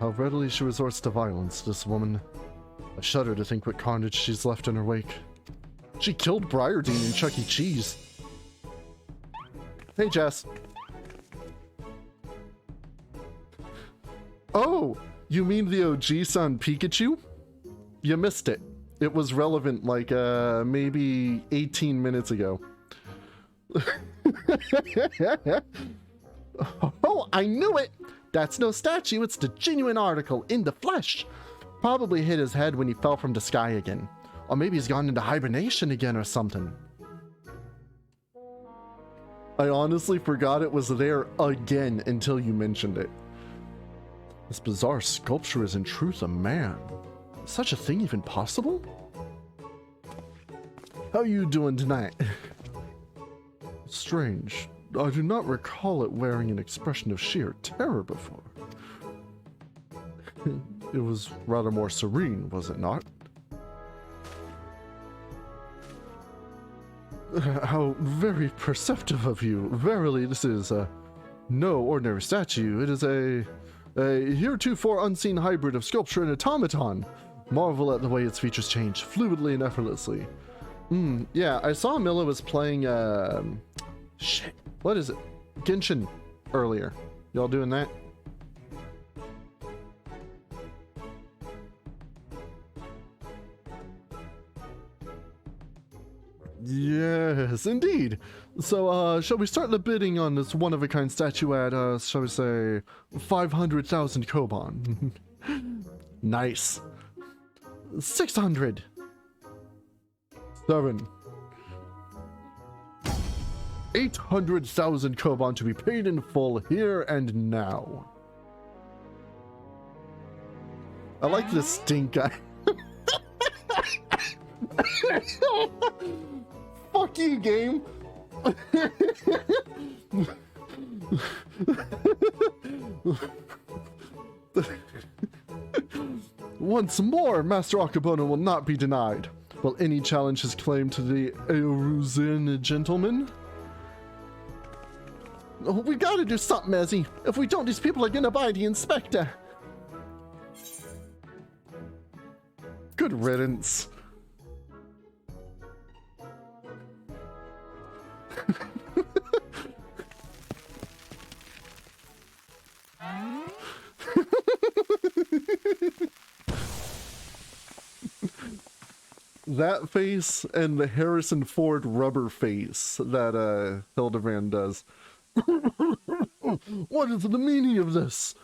How readily she resorts to violence, this woman. I shudder to think what carnage she's left in her wake. She killed Briardine in Chuck E. Cheese. Hey, Jess. Oh, you mean the OG son Pikachu? You missed it. It was relevant like, maybe 18 minutes ago. Oh, I knew it! That's no statue, it's the genuine article in the flesh. Probably hit his head when he fell from the sky again. Or maybe he's gone into hibernation again or something. I honestly forgot it was there again until you mentioned it. This bizarre sculpture is in truth a man. Is such a thing even possible? How you doing tonight? Strange. I do not recall it wearing an expression of sheer terror before. It was rather more serene, was it not? How very perceptive of you. Verily, this is no ordinary statue. It is a heretofore unseen hybrid of sculpture and automaton. Marvel at the way its features change, fluidly and effortlessly. Yeah, I saw Milla was playing, shit, what is it? Genshin earlier. Y'all doing that? Yes, indeed. So, shall we start the bidding on this one-of-a-kind statue at, shall we say, 500,000 koban? Nice. 600. 7. 800,000 koban to be paid in full here and now. I like this stink guy. Fuck you, game. Once more, Master Akabona will not be denied. Will any challenge his claim to the Erusian gentleman? Oh, we gotta do something, Ezzy. If we don't, these people are gonna buy the inspector. Good riddance. That face and the Harrison Ford rubber face that Hildibrand does. What is the meaning of this?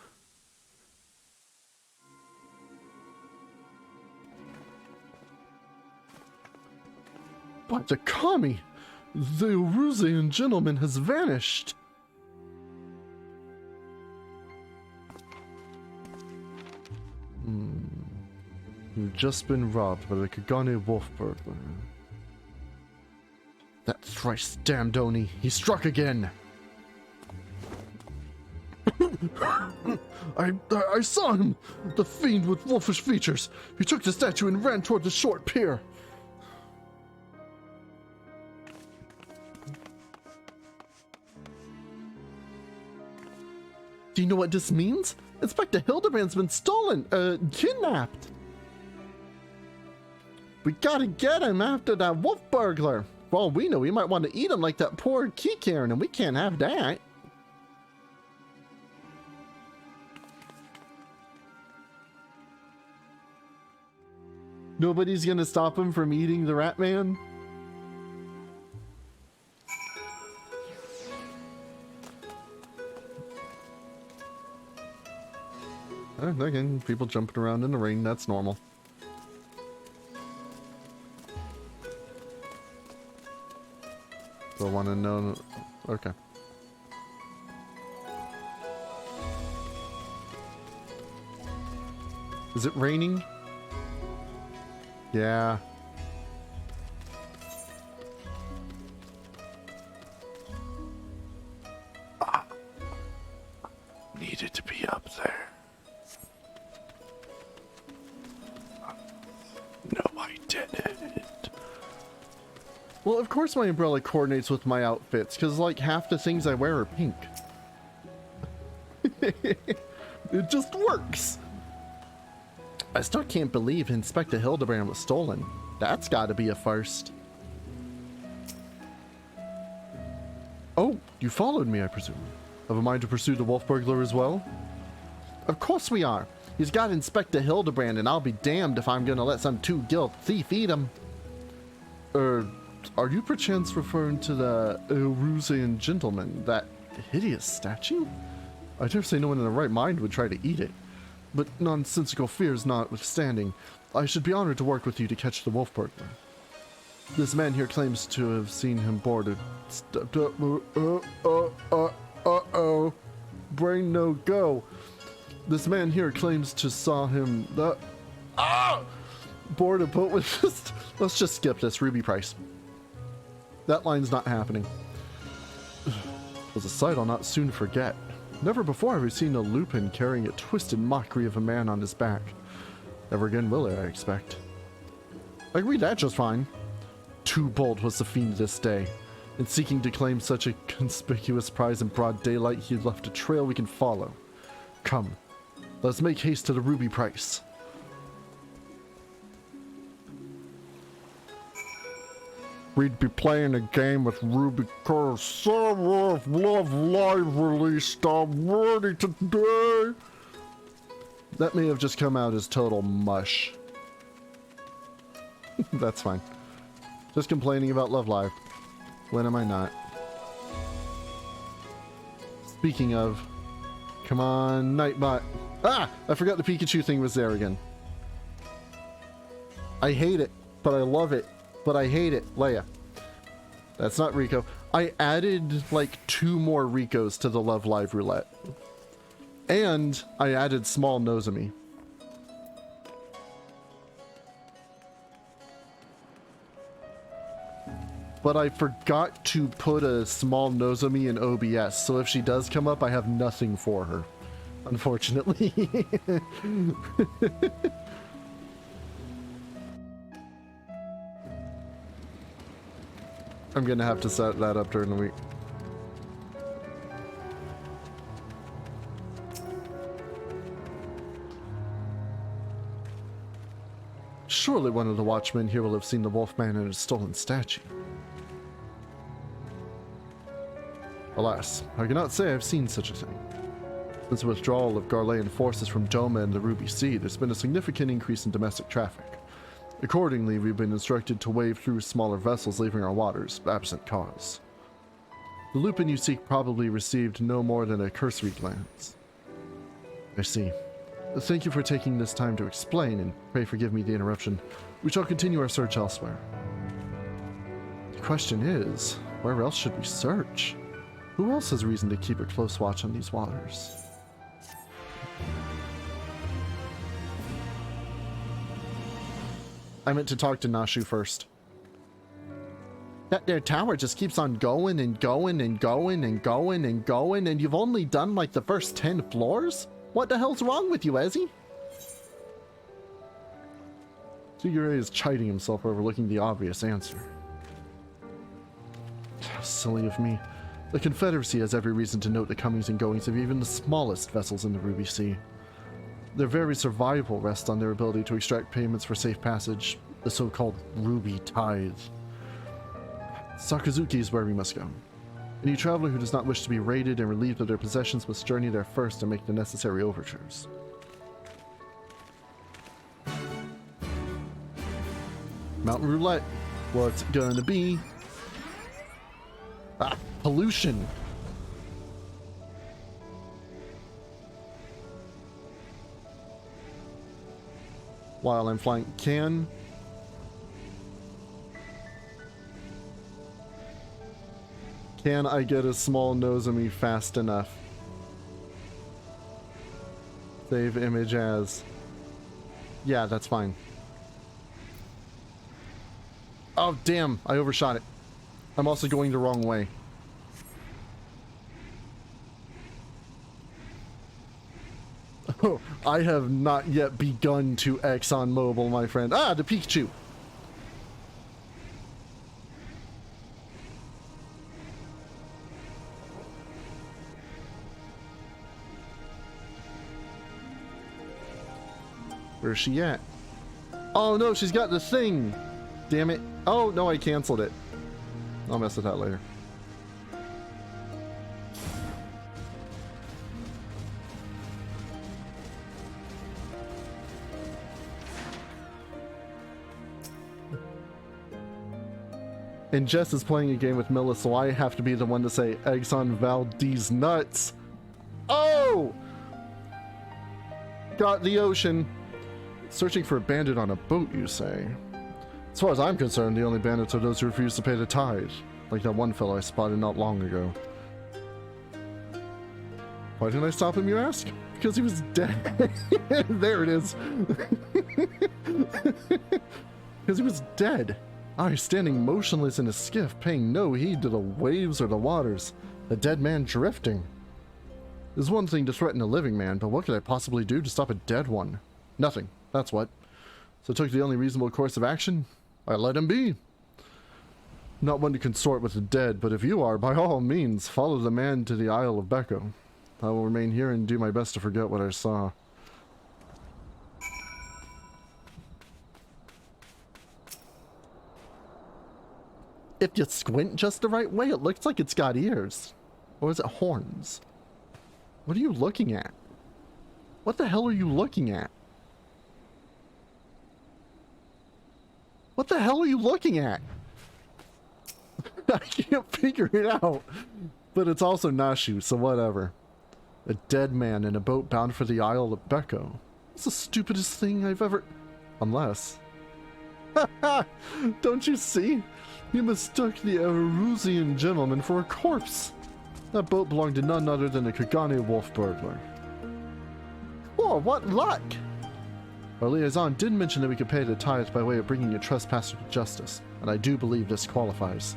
But the Kami, the Erusian gentleman has vanished. You've just been robbed by the Kagane wolf burglar. That thrice damned Oni, he struck again. I saw him! The fiend with wolfish features. He took the statue and ran toward the short pier. Do you know what this means? Inspector Hildibrand's been stolen, kidnapped. We gotta get him after that wolf burglar. For all we know, we might want to eat him like that poor key Karen, and we can't have that. Nobody's gonna stop him from eating the rat man? Again, people jumping around in the rain, that's normal. Still want to know... Okay. Is it raining? Yeah. Needed to be up there. No, I didn't. Well, of course my umbrella coordinates with my outfits, because like half the things I wear are pink. It just works. I still can't believe Inspector Hildibrand was stolen. That's gotta be a first. Oh, you followed me, I presume. Have a mind to pursue the wolf burglar as well? Of course we are. He's got Inspector Hildibrand, and I'll be damned if I'm gonna let some two-guilt thief eat him. Are you perchance referring to the Erusian gentleman, that hideous statue? I dare say no one in their right mind would try to eat it. But nonsensical fears notwithstanding, I should be honored to work with you to catch the wolf burglar. This man here claims to have seen him boarded. Uh-oh. Brain no go. This man here claims to saw him board a boat with just... Let's just skip this. Ruby price. That line's not happening. It was a sight I'll not soon forget. Never before have I seen a lupin carrying a twisted mockery of a man on his back. Never again will I expect. I can read that just fine. Too bold was the fiend this day. In seeking to claim such a conspicuous prize in broad daylight, he had left a trail we can follow. Come, let's make haste to the ruby price. We'd be playing a game with Ruby Curve. Server of Love Live released already today. That may have just come out as total mush. That's fine. Just complaining about Love Live. When am I not? Speaking of, come on, Nightbot. Ah! I forgot the Pikachu thing was there again. I hate it, but I love it. But I hate it. Leia. That's not Rico. I added like 2 more Ricos to the Love Live roulette. And I added small Nozomi. But I forgot to put a small Nozomi in OBS, so if she does come up, I have nothing for her. Unfortunately. I'm gonna have to set that up during the week. Surely one of the watchmen here will have seen the Wolfman and his stolen statue. Alas, I cannot say I've seen such a thing. Since the withdrawal of Garlean forces from Doma and the Ruby Sea, there's been a significant increase in domestic traffic. Accordingly, we've been instructed to wave through smaller vessels leaving our waters, absent cause. The Lupin you seek probably received no more than a cursory glance. I see. Thank you for taking this time to explain, and pray forgive me the interruption. We shall continue our search elsewhere. The question is, where else should we search? Who else has reason to keep a close watch on these waters? I meant to talk to Nashu first. That their tower just keeps on going and going and going and going and going, and you've only done like the first 10 floors? What the hell's wrong with you, Ezzy? Sigure is chiding himself overlooking the obvious answer. How silly of me. The Confederacy has every reason to note the comings and goings of even the smallest vessels in the Ruby Sea. Their very survival rests on their ability to extract payments for safe passage, the so-called Ruby Tithe. Sakazuki is where we must go. Any traveler who does not wish to be raided and relieved of their possessions must journey there first and make the necessary overtures. Mountain Roulette. What's it gonna be? Ah, pollution. While I'm flying, can I get a small Nozomi fast enough? Save image as. Yeah, that's fine. Oh, damn. I overshot it. I'm also going the wrong way. Oh, I have not yet begun to ExxonMobil, my friend. Ah, the Pikachu. Where's she at? Oh no, she's got the thing. Damn it. Oh no, I canceled it. I'll mess with that later. And Jess is playing a game with Milla, so I have to be the one to say eggs on Valdez nuts. Oh! Got the ocean. Searching for a bandit on a boat, you say? As far as I'm concerned, the only bandits are those who refuse to pay the tithe, like that one fellow I spotted not long ago. Why didn't I stop him, you ask? Because he was dead. There it is. Because he was dead. I, standing motionless in a skiff, paying no heed to the waves or the waters, a dead man drifting. There's one thing to threaten a living man, but what could I possibly do to stop a dead one? Nothing, that's what. So I took the only reasonable course of action. I let him be. Not one to consort with the dead, but if you are, by all means, follow the man to the Isle of Becco. I will remain here and do my best to forget what I saw. If you squint just the right way, it looks like it's got ears. Or is it horns? What are you looking at? What the hell are you looking at? What the hell are you looking at? I can't figure it out. But it's also Nashu, so whatever. A dead man in a boat bound for the Isle of Becco. It's the stupidest thing I've ever... Unless... Don't you see? He mistook the Erusian gentleman for a corpse. That boat belonged to none other than a Kagane wolf burglar. Oh, what luck! Our liaison did mention that we could pay the tithe by way of bringing a trespasser to justice, and I do believe this qualifies.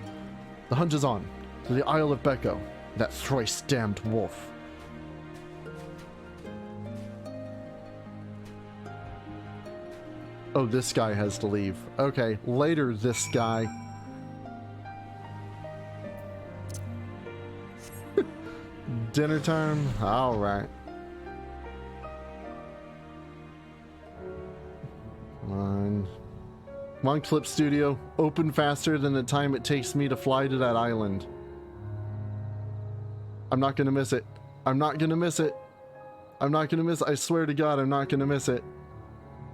The hunt is on, to the Isle of Becco, that thrice-damned wolf. Oh, this guy has to leave. Okay, later, this guy. Dinner time? Alright. Come on. Come on, Clip Studio. Open faster than the time it takes me to fly to that island. I'm not gonna miss it. I'm not gonna miss it. I'm not gonna miss it. I swear to God, I'm not gonna miss it.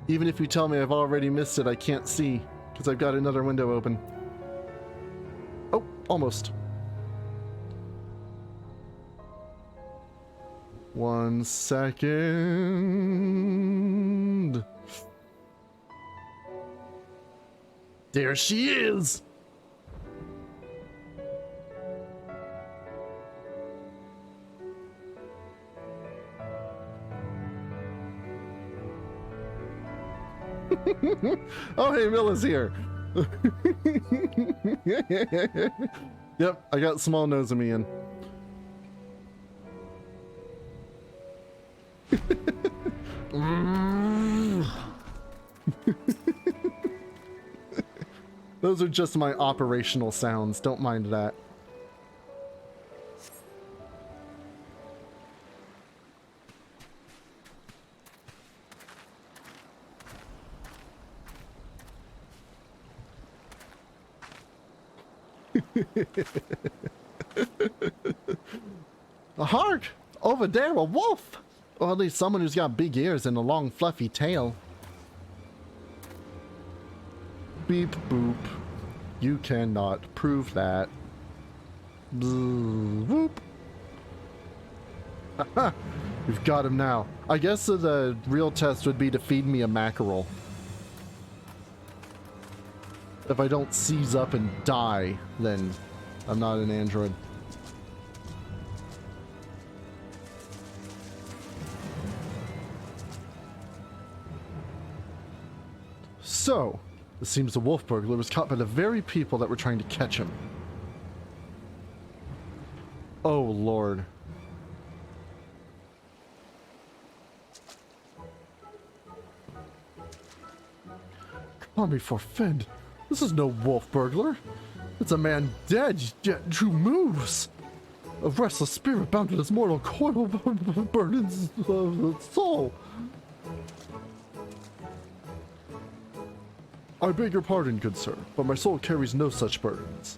Even if you tell me I've already missed it, I can't see, because I've got another window open. Oh, almost. 1 second. There she is! Oh, hey, Milla's here. Yep, I got small nose of me in. Those are just my operational sounds. Don't mind that. Hark! Over there, a wolf! Or at least someone who's got big ears and a long fluffy tail. Beep boop. You cannot prove that. Bzz, whoop. Haha! We've got him now. I guess the real test would be to feed me a mackerel. If I don't seize up and die, then I'm not an android. So, it seems the wolf burglar was caught by the very people that were trying to catch him. Oh, Lord. Call me forfend. This is no wolf burglar. It's a man dead, yet who moves. A restless spirit bound to this mortal coil burdens the soul. I beg your pardon, good sir, but my soul carries no such burdens.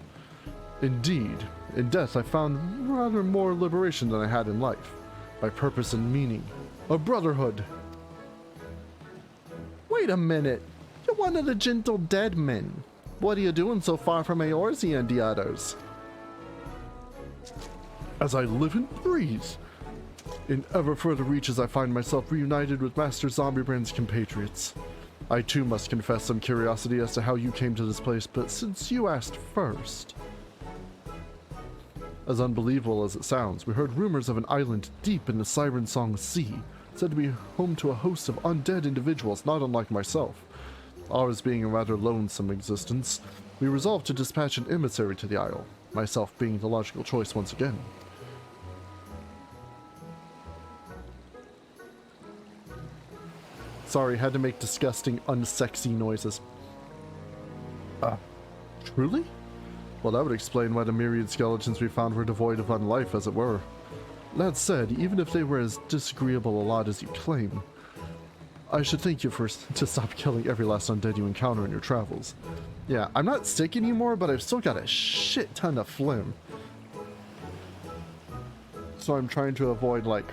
Indeed, in death I found rather more liberation than I had in life, by purpose and meaning, a brotherhood. Wait a minute, you're one of the gentle dead men. What are you doing so far from Eorzea and the others? As I live and breathe. In ever further reaches I find myself reunited with Master Zombiebrand's compatriots. I too must confess some curiosity as to how you came to this place, but since you asked first... As unbelievable as it sounds, we heard rumors of an island deep in the Siren Song Sea, said to be home to a host of undead individuals not unlike myself. Ours being a rather lonesome existence, we resolved to dispatch an emissary to the isle, myself being the logical choice once again. Sorry, had to make disgusting, unsexy noises. Truly? Well, that would explain why the myriad skeletons we found were devoid of unlife, as it were. That said, even if they were as disagreeable a lot as you claim, I should thank you first to stop killing every last undead you encounter in your travels. Yeah, I'm not sick anymore, but I've still got a shit ton of phlegm. So I'm trying to avoid, like,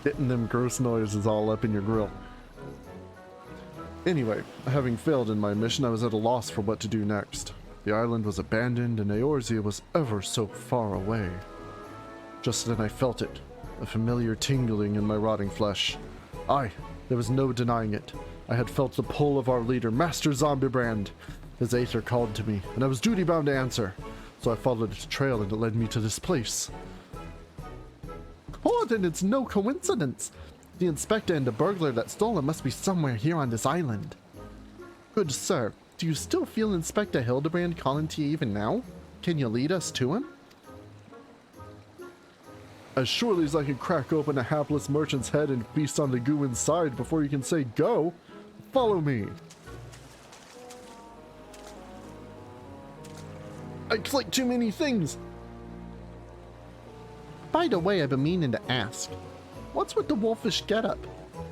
getting them gross noises all up in your grill. Anyway, having failed in my mission, I was at a loss for what to do next. The island was abandoned and Eorzea was ever so far away. Just then I felt it, a familiar tingling in my rotting flesh. Aye, there was no denying it. I had felt the pull of our leader, Master Zombiebrand. His aether called to me, and I was duty-bound to answer. So I followed its trail and it led me to this place. Oh, then it's no coincidence. The inspector and the burglar that stole it must be somewhere here on this island. Good sir, do you still feel Inspector Hildibrand calling to you even now? Can you lead us to him? As surely as I can crack open a hapless merchant's head and feast on the goo inside before you can say go, follow me. I clicked too many things. By the way, I've been meaning to ask, what's with the wolfish getup?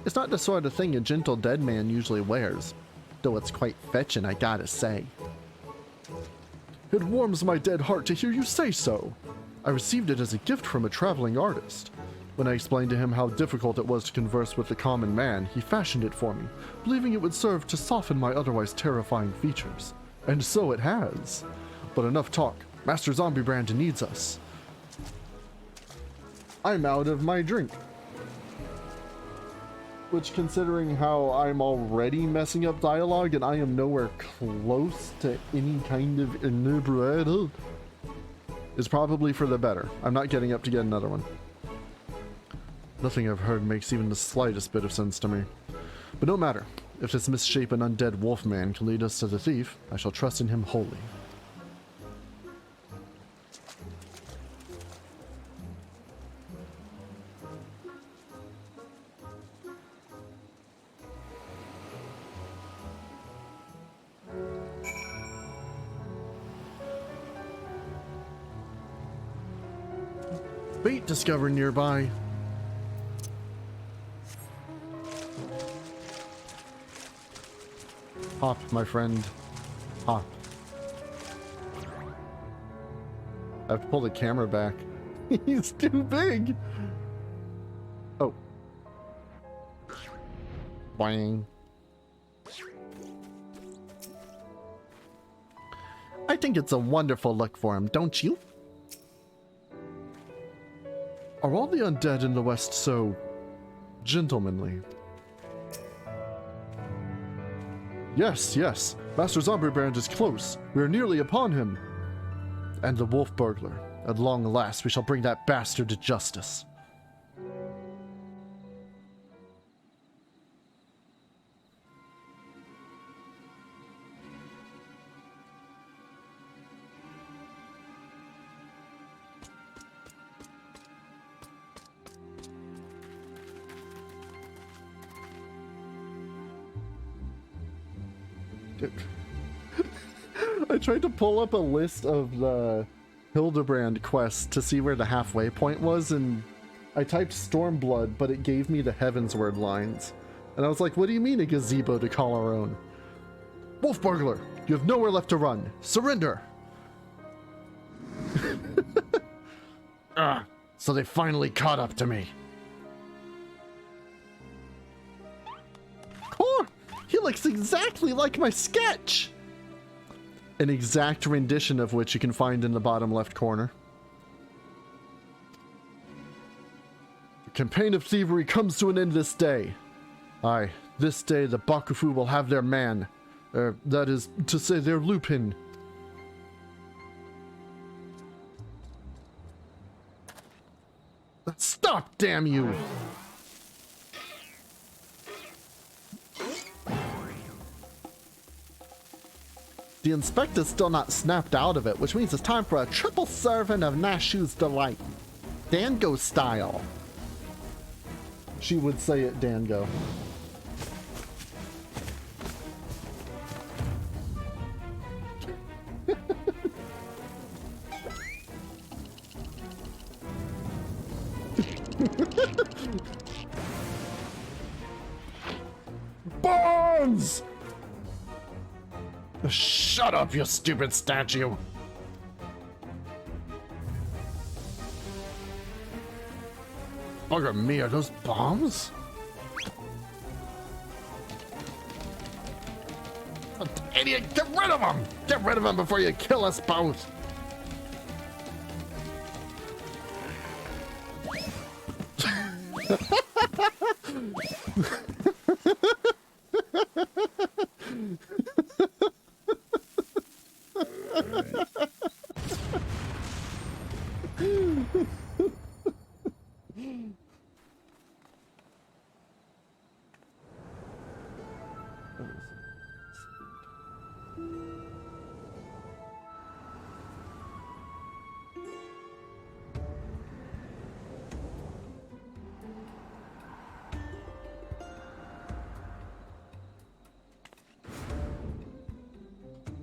It's not the sort of thing a gentle dead man usually wears, though it's quite fetching, I gotta say. It warms my dead heart to hear you say so. I received it as a gift from a traveling artist. When I explained to him how difficult it was to converse with the common man, he fashioned it for me, believing it would serve to soften my otherwise terrifying features. And so it has. But enough talk. Master Zombiebrand needs us. I'm out of my drink. Which, considering how I'm already messing up dialogue and I am nowhere close to any kind of inebriated, is probably for the better. I'm not getting up to get another one. Nothing I've heard makes even the slightest bit of sense to me. But no matter. If this misshapen undead wolfman can lead us to the thief, I shall trust in him wholly. Bait discovered nearby. Hop, my friend. Hop. I have to pull the camera back. He's too big. Oh. Boing. I think it's a wonderful look for him, don't you? Are all the undead in the West so gentlemanly? Yes, yes. Master Zombiebrand is close. We are nearly upon him. And the wolf burglar. At long last, we shall bring that bastard to justice. I tried to pull up a list of the Hildibrand quests to see where the halfway point was, and I typed Stormblood, but it gave me the Heavensward lines. And I was like, what do you mean a gazebo to call our own? Wolf burglar, you have nowhere left to run. Surrender! So they finally caught up to me. Oh, he looks exactly like my sketch! An exact rendition of which you can find in the bottom left corner. The campaign of thievery comes to an end this day. Aye, this day the Bakufu will have their man. That is to say, their Lupin. Stop, damn you! The inspector's still not snapped out of it, which means it's time for a triple serving of Nashu's Delight. Dango style. She would say it Dango. Bones! Shut up, you stupid statue! Bugger me, are those bombs? idiot! Get rid of him! Get rid of him before you kill us both!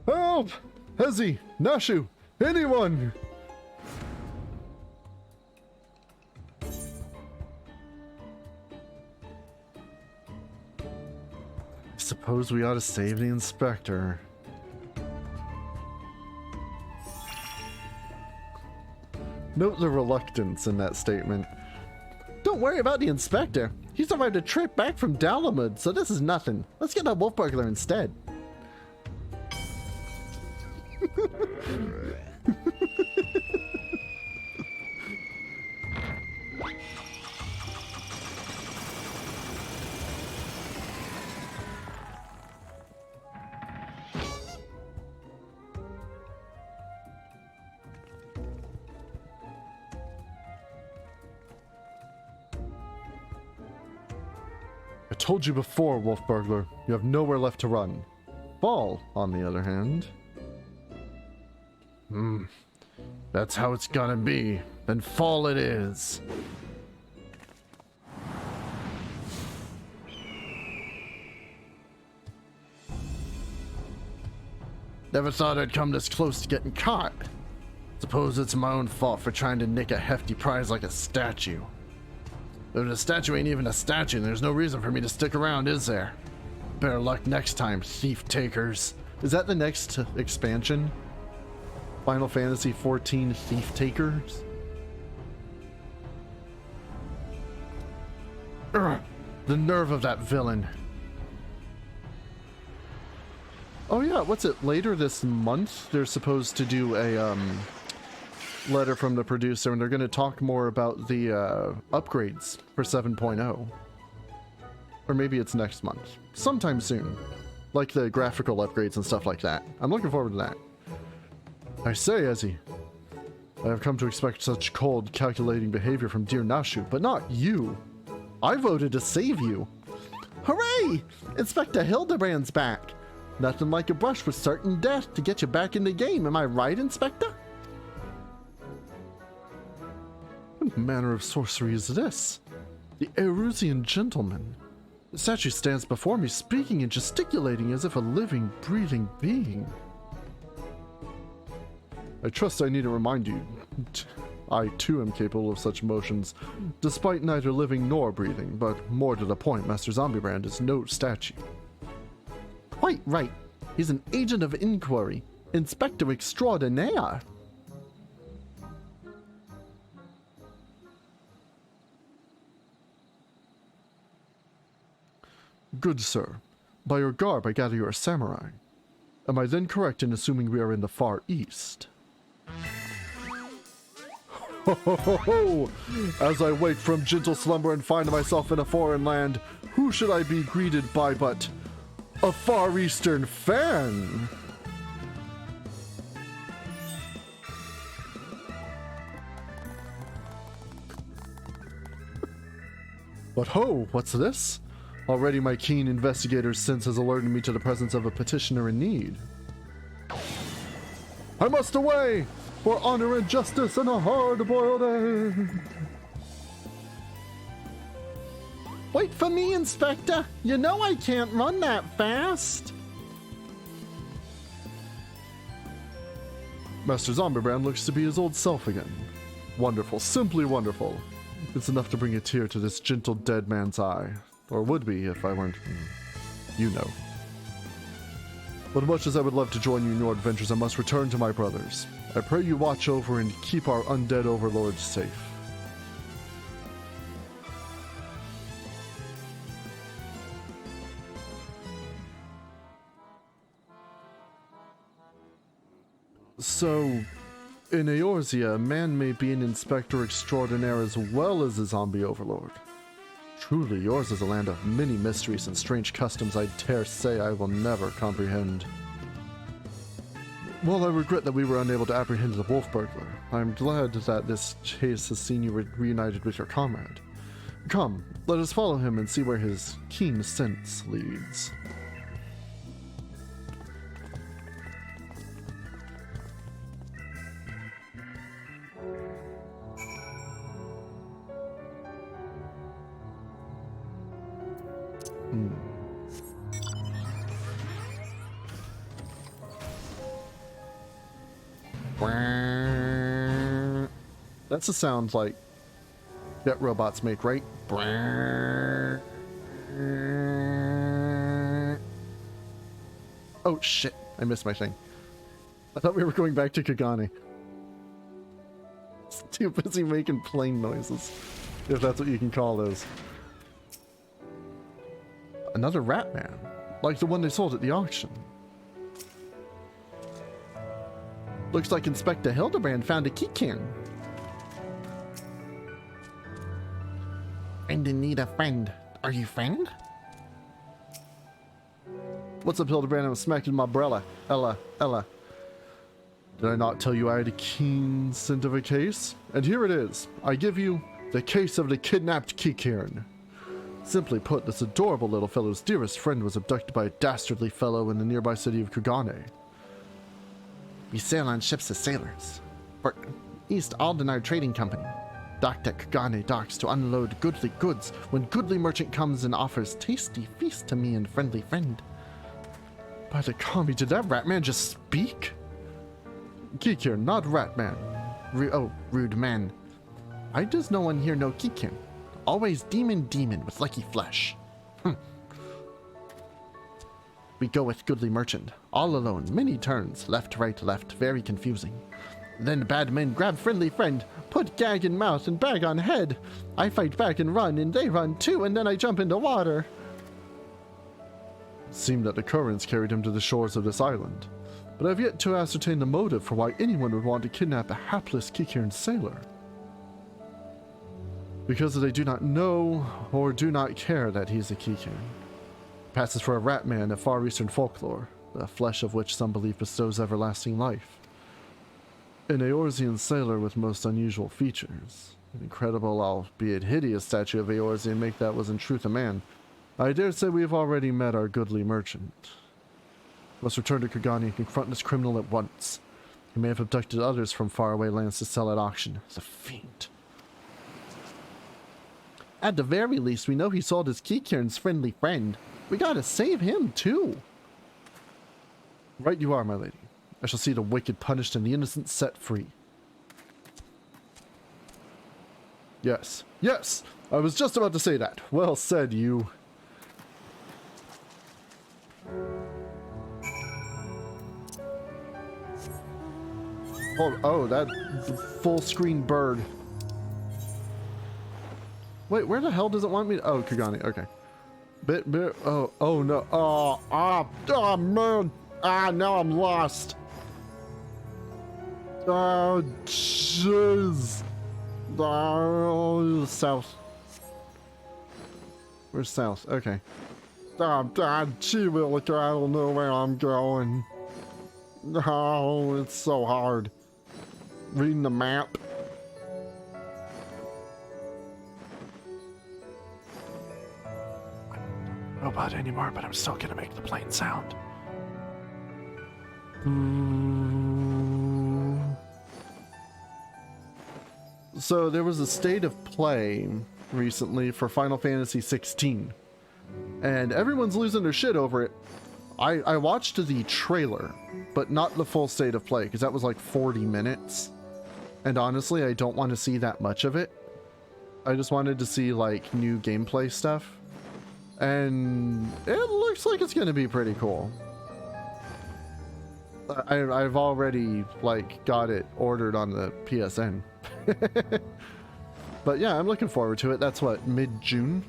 Help! Hezi! Nashu! Anyone! Suppose we ought to save the inspector. Note the reluctance in that statement. Don't worry about the inspector. He survived a trip back from Dalamud, so this is nothing. Let's get a wolf burglar instead. I told you before, wolf burglar, you have nowhere left to run. Fall, on the other hand. That's how it's gonna be. Then fall it is. Never thought I'd come this close to getting caught. Suppose it's my own fault for trying to nick a hefty prize like a statue. But a statue ain't even a statue, and there's no reason for me to stick around, is there? Better luck next time, thief takers. Is that the next expansion? Final Fantasy XIV Thief Takers? Urgh, the nerve of that villain. Oh yeah, what's it? Later this month, they're supposed to do a letter from the producer, and they're going to talk more about the upgrades for 7.0. Or maybe it's next month. Sometime soon. Like the graphical upgrades and stuff like that. I'm looking forward to that. I say, Ezzy, I have come to expect such cold, calculating behavior from dear Nashu, but not you. I voted to save you. Hooray! Inspector Hildibrand's back. Nothing like a brush with certain death to get you back in the game, am I right, Inspector? What manner of sorcery is this? The Erusian gentleman. The statue stands before me, speaking and gesticulating as if a living, breathing being. I trust I need to remind you, I too am capable of such motions, despite neither living nor breathing, but more to the point, Master Zombiebrand is no statue. Quite right. He's an agent of inquiry, Inspector Extraordinaire. Good sir. By your garb, I gather you are a samurai. Am I then correct in assuming we are in the Far East? Ho ho ho ho! As I wake from gentle slumber and find myself in a foreign land, who should I be greeted by but a Far Eastern fan? But ho, what's this? Already my keen investigator's sense has alerted me to the presence of a petitioner in need. I must away for honor and justice and a hard-boiled egg. Wait for me, Inspector. You know I can't run that fast. Master Zombiebrand looks to be his old self again. Wonderful, simply wonderful. It's enough to bring a tear to this gentle dead man's eye. Or would be if I weren't, you know. But much as I would love to join you in your adventures, I must return to my brothers. I pray you watch over and keep our undead overlords safe. So, in Eorzea, a man may be an inspector extraordinaire as well as a zombie overlord. Truly, yours is a land of many mysteries and strange customs I dare say I will never comprehend. While I regret that we were unable to apprehend the wolf burglar, I am glad that this chase has seen you reunited with your comrade. Come, let us follow him and see where his keen sense leads. That's a sound like that robots make, right? Oh shit, I missed my thing. I thought we were going back to Kagane. It's too busy making plane noises, if that's what you can call those. Another rat man, like the one they sold at the auction. Looks like Inspector Hildibrand found a keycairn. Friend in need of friend. Are you friend? What's up, Hildibrand? I'm smacking my umbrella. Ella. Did I not tell you I had a keen scent of a case? And here it is. I give you the case of the kidnapped keycairn. Simply put, this adorable little fellow's dearest friend was abducted by a dastardly fellow in the nearby city of Kagane. We sail on ships as sailors for East Aldenar Trading Company, docked at Kagane docks to unload goodly goods when goodly merchant comes and offers tasty feast to me and friendly friend. By the kami, did that rat man just speak? Keycairn, not rat man. Rude man. Why does no one here know Keycairn? Always demon with lucky flesh. We go with goodly merchant, all alone, many turns, left, right, left, very confusing. Then bad men grab friendly friend, put gag in mouth and bag on head. I fight back and run, and they run too, and then I jump into water. Seemed that the currents carried him to the shores of this island, but I've yet to ascertain the motive for why anyone would want to kidnap a hapless Keycairn sailor. Because they do not know or do not care that he's a Keycairn. Passes for a rat man of Far Eastern folklore, the flesh of which some believe bestows everlasting life. An Eorzean sailor with most unusual features. An incredible, albeit hideous, statue of Eorzea make that was in truth a man. I dare say we have already met our goodly merchant. Must return to Kagane and confront this criminal at once. He may have abducted others from faraway lands to sell at auction. The fiend. At the very least, we know he sold his Keycairn's friendly friend. We gotta save him, too. Right you are, my lady. I shall see the wicked punished and the innocent set free. Yes. Yes! I was just about to say that. Well said, you. Oh, that full screen bird. Wait, where the hell does it want me to? Oh, Kagane, okay. Oh no, oh man, now I'm lost. Oh, jeez. Oh, south. Where's south? Okay. Gee williker, I don't know where I'm going. Oh, it's so hard. Reading the map. I don't know about it anymore, but I'm still gonna make the plane sound. So there was a state of play recently for Final Fantasy XVI, and everyone's losing their shit over it. I watched the trailer, but not the full state of play, because that was like 40 minutes. And honestly, I don't want to see that much of it. I just wanted to see like new gameplay stuff. And it looks like it's going to be pretty cool. I've already like got it ordered on the PSN. But yeah, I'm looking forward to it. That's what, mid-June?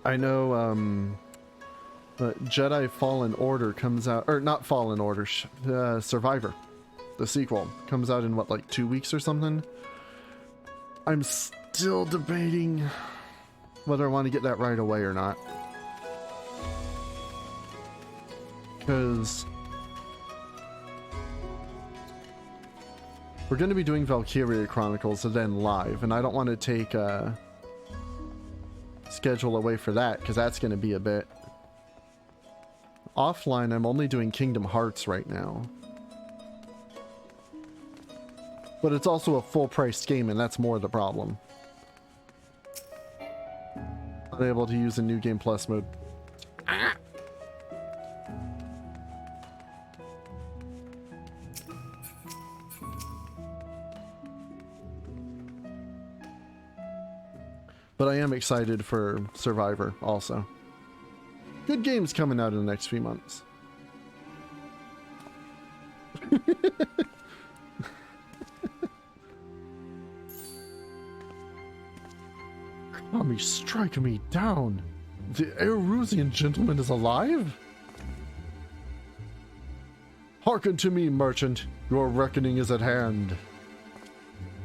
I know, but Jedi Fallen Order comes out, or not Fallen Order, Survivor, the sequel, comes out in what, like 2 weeks or something? I'm still debating whether I want to get that right away or not. Because we're going to be doing Valkyria Chronicles and then live, and I don't want to take a schedule away for that, because that's going to be a bit. Offline, I'm only doing Kingdom Hearts right now. But it's also a full-price game, and that's more the problem. Unable to use a New Game Plus mode. But I am excited for Survivor also. Good games coming out in the next few months. Kami, strike me down. The Erusian gentleman is alive? Hearken to me, merchant. Your reckoning is at hand.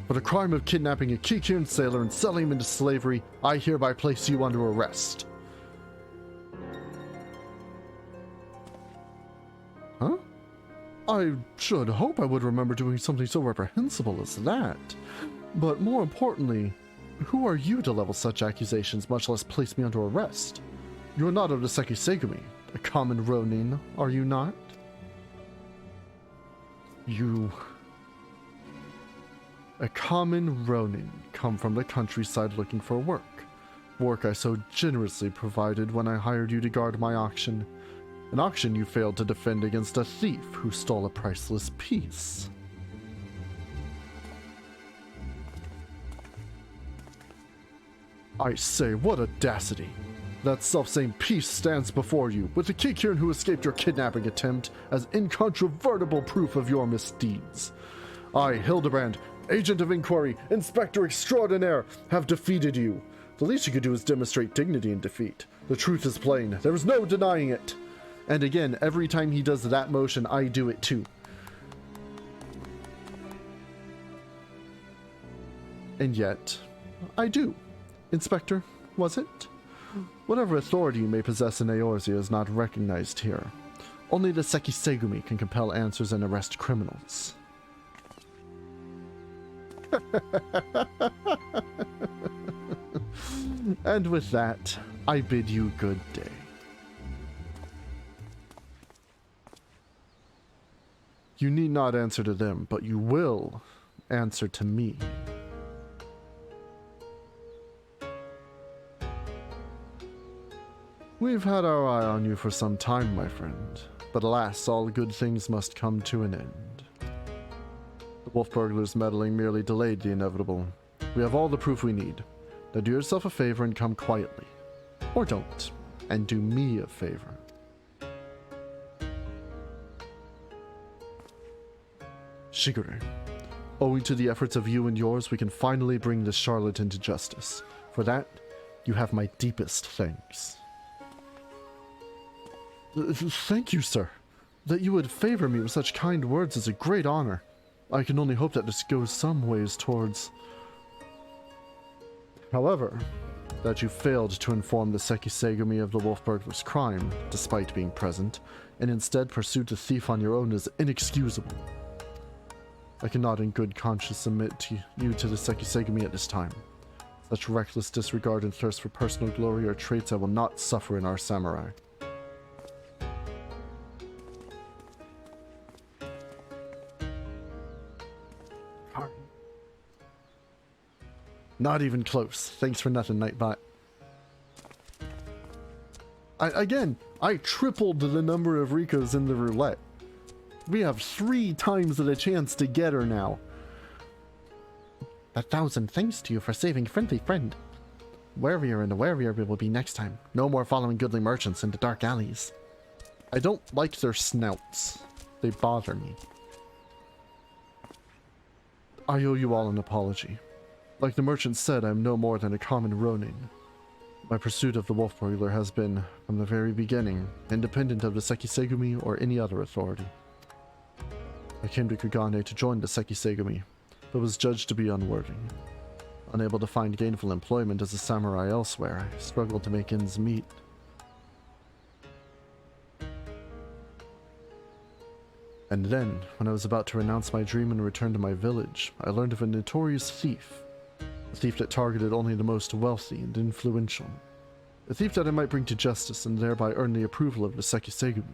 For the crime of kidnapping a Kikian sailor and selling him into slavery, I hereby place you under arrest. Huh? I should hope I would remember doing something so reprehensible as that. But more importantly, who are you to level such accusations, much less place me under arrest? You're not of the Seki Segumi, a common Ronin, are you not? You... A common Ronin, come from the countryside looking for work. Work I so generously provided when I hired you to guard my auction. An auction you failed to defend against a thief who stole a priceless piece. I say, what audacity! That self-same piece stands before you, with the Kikian who escaped your kidnapping attempt as incontrovertible proof of your misdeeds. I, Hildibrand, Agent of Inquiry, Inspector Extraordinaire, have defeated you. The least you could do is demonstrate dignity in defeat. The truth is plain. There is no denying it. And again, every time he does that motion, I do it too. And yet, I do. Inspector, was it? Whatever authority you may possess in Eorzea is not recognized here. Only the Seki Segumi can compel answers and arrest criminals. And with that, I bid you good day. You need not answer to them, but you will answer to me. We've had our eye on you for some time, my friend, but alas, all good things must come to an end. The wolf burglar's meddling merely delayed the inevitable. We have all the proof we need. Now do yourself a favor and come quietly. Or don't, and do me a favor. Shigure, owing to the efforts of you and yours, we can finally bring this charlatan to justice. For that, you have my deepest thanks. Thank you, sir. That you would favor me with such kind words is a great honor. I can only hope that this goes some ways towards... However, that you failed to inform the Seki Segumi of the wolf burglar's crime, despite being present, and instead pursued the thief on your own is inexcusable. I cannot in good conscience submit you to the Seki Segumi at this time. Such reckless disregard and thirst for personal glory are traits I will not suffer in our samurai. Not even close. Thanks for nothing, Nightbot. I tripled the number of Ricos in the roulette. We have 3 times the chance to get her now. 1,000 thanks to you for saving friendly friend. Warier and a warier we will be next time. No more following goodly merchants into dark alleys. I don't like their snouts. They bother me. I owe you all an apology. Like the merchant said, I am no more than a common Ronin. My pursuit of the wolf burglar has been, from the very beginning, independent of the Sekisegumi or any other authority. I came to Kagane to join the Sekisegumi, but was judged to be unworthy. Unable to find gainful employment as a samurai elsewhere, I struggled to make ends meet. And then, when I was about to renounce my dream and return to my village, I learned of a notorious thief. A thief that targeted only the most wealthy and influential. A thief that I might bring to justice and thereby earn the approval of the Sekisegumi.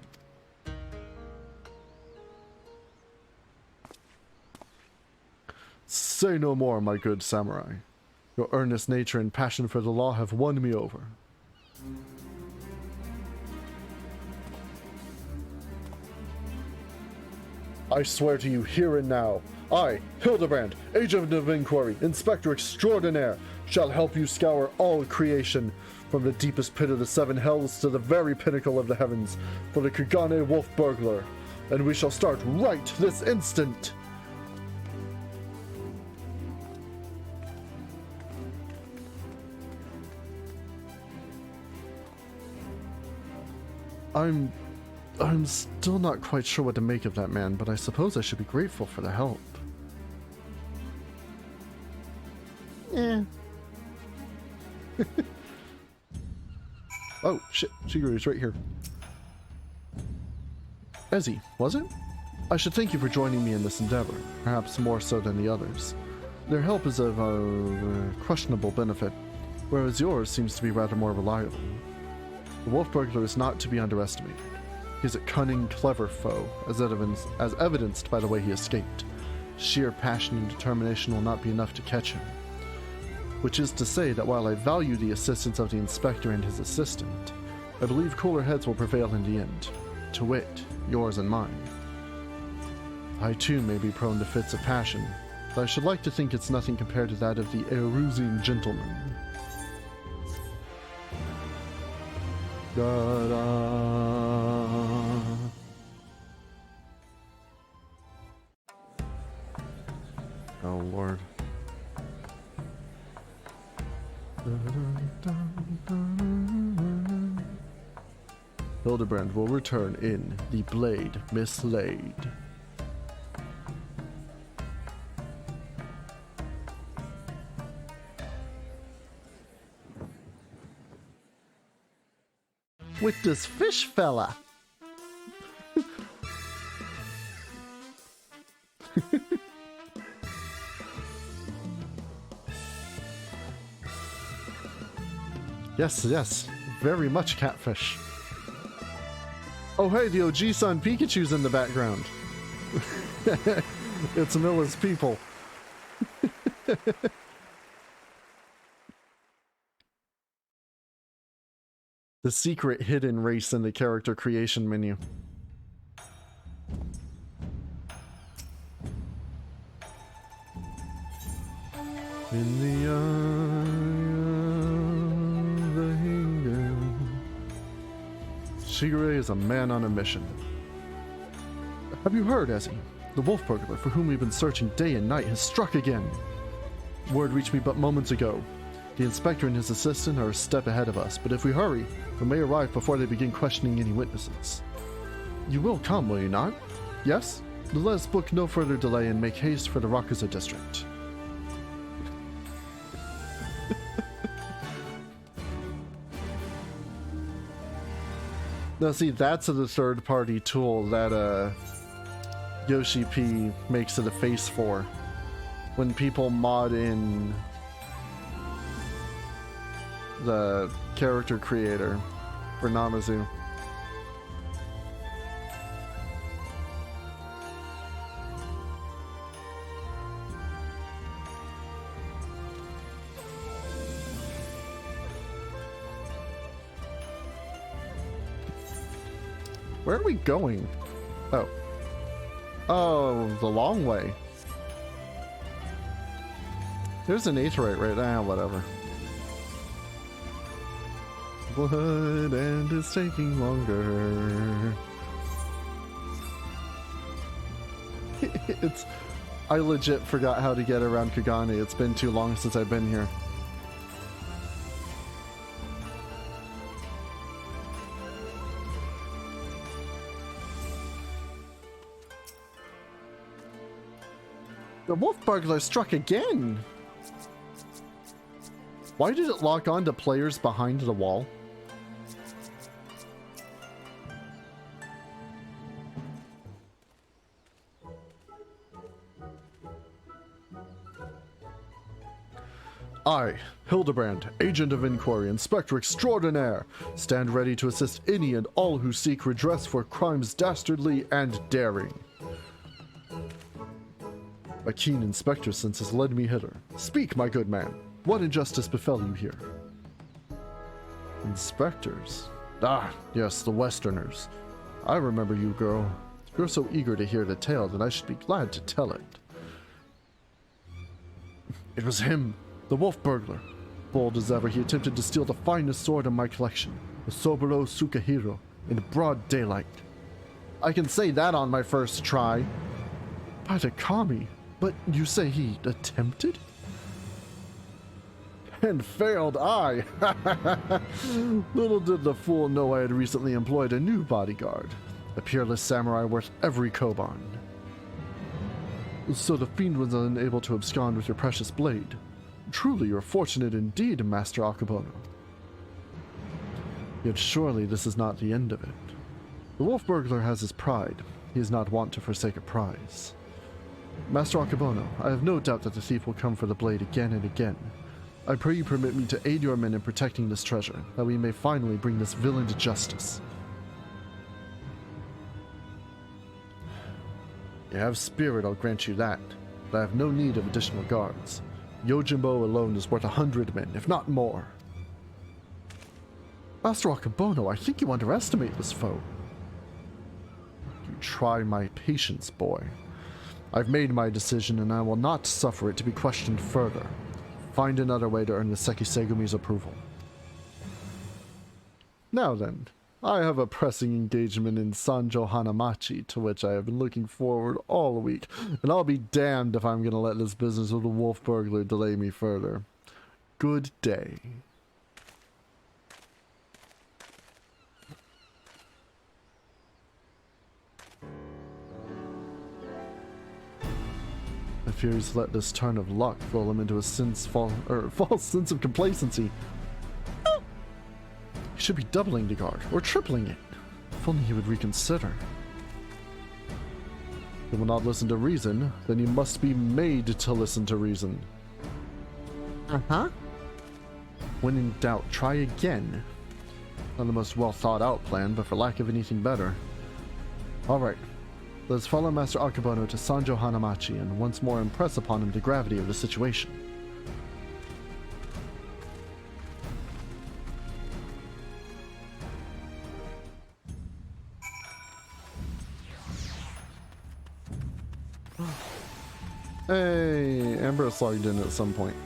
Say no more, my good samurai. Your earnest nature and passion for the law have won me over. I swear to you here and now, I, Hildibrand, Agent of Inquiry, Inspector Extraordinaire, shall help you scour all creation, from the deepest pit of the seven hells to the very pinnacle of the heavens, for the Kagane Wolf Burglar, and we shall start right this instant! I'm still not quite sure what to make of that man, but I suppose I should be grateful for the help. Eh. Oh, shit. Shiguru's right here. Ezzy, was it? I should thank you for joining me in this endeavor, perhaps more so than the others. Their help is of questionable benefit, whereas yours seems to be rather more reliable. The wolf burglar is not to be underestimated. He is a cunning, clever foe, as evidenced by the way he escaped. Sheer passion and determination will not be enough to catch him. Which is to say that while I value the assistance of the inspector and his assistant, I believe cooler heads will prevail in the end. To wit, yours and mine. I too may be prone to fits of passion, but I should like to think it's nothing compared to that of the Erusian gentleman. Oh Lord. Hildibrand will return in The Blade Mislaid. With this fish fella. Yes, very much catfish. Oh hey, the OG-san Pikachu's in the background. It's Milla's people. The secret hidden race in the character creation menu. In the eye of the kingdom, Shigure is a man on a mission. Have you heard, Ezzy? The wolf burglar for whom we've been searching day and night has struck again. Word reached me but moments ago. The inspector and his assistant are a step ahead of us, but if we hurry, we may arrive before they begin questioning any witnesses. You will come, will you not? Yes? Let us book no further delay and make haste for the Rakuza district. Now see, that's the third-party tool that Yoshi P makes it a face for. When people mod in the character creator for Namazu. Where are we going? Oh. Oh, the long way. There's an aetheryte right now, whatever. Blood and it's taking longer. I legit forgot how to get around Kagane. It's been too long since I've been here. The wolf burglar struck again! Why did it lock on to players behind the wall? I, Hildibrand, Agent of Inquiry, Inspector Extraordinaire, stand ready to assist any and all who seek redress for crimes dastardly and daring. My keen inspector sense has led me hither. Speak, my good man. What injustice befell you here? Inspectors? Ah, yes, the Westerners. I remember you, girl. You're so eager to hear the tale that I should be glad to tell it. It was him. The wolf burglar. Bold as ever, he attempted to steal the finest sword in my collection, the Soburo Sukahiro, in broad daylight. I can say that on my first try. By the kami, but you say he attempted? And failed I! Little did the fool know I had recently employed a new bodyguard, a peerless samurai worth every koban. So the fiend was unable to abscond with your precious blade. Truly, you're fortunate indeed, Master Akabono. Yet surely this is not the end of it. The wolf burglar has his pride. He is not wont to forsake a prize. Master Akabono, I have no doubt that the thief will come for the blade again and again. I pray you permit me to aid your men in protecting this treasure, that we may finally bring this villain to justice. You have spirit, I'll grant you that, but I have no need of additional guards. Yojimbo alone is worth 100 men, if not more. Master Akabono, I think you underestimate this foe. You try my patience, boy. I've made my decision, and I will not suffer it to be questioned further. Find another way to earn the Seki Segumi's approval. Now then, I have a pressing engagement in Sanjo Hanamachi to which I have been looking forward all week, and I'll be damned if I'm going to let this business with the wolf burglar delay me further. Good day. I fear he's let this turn of luck lull him into a false sense of complacency. He should be doubling the guard, or tripling it. If only he would reconsider. He will not listen to reason, then he must be made to listen to reason. Uh-huh. When in doubt, try again. Not the most well thought out plan, but for lack of anything better. Alright. Let's follow Master Akabono to Sanjo Hanamachi and once more impress upon him the gravity of the situation. Hey, Ambrose logged in at some point.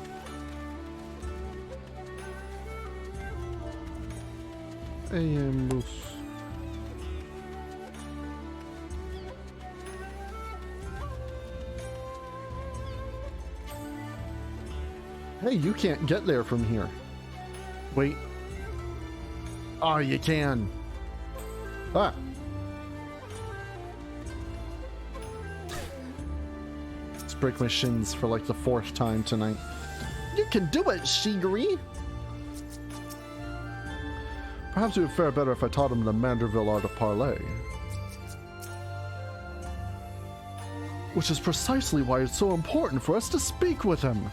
Hey, Ambrose. Hey, you can't get there from here. Wait. Oh, you can. Ah. Break my shins for like the 4th time tonight. You can do it, Shigiri! Perhaps it would fare better if I taught him the Manderville art of parley. Which is precisely why it's so important for us to speak with him.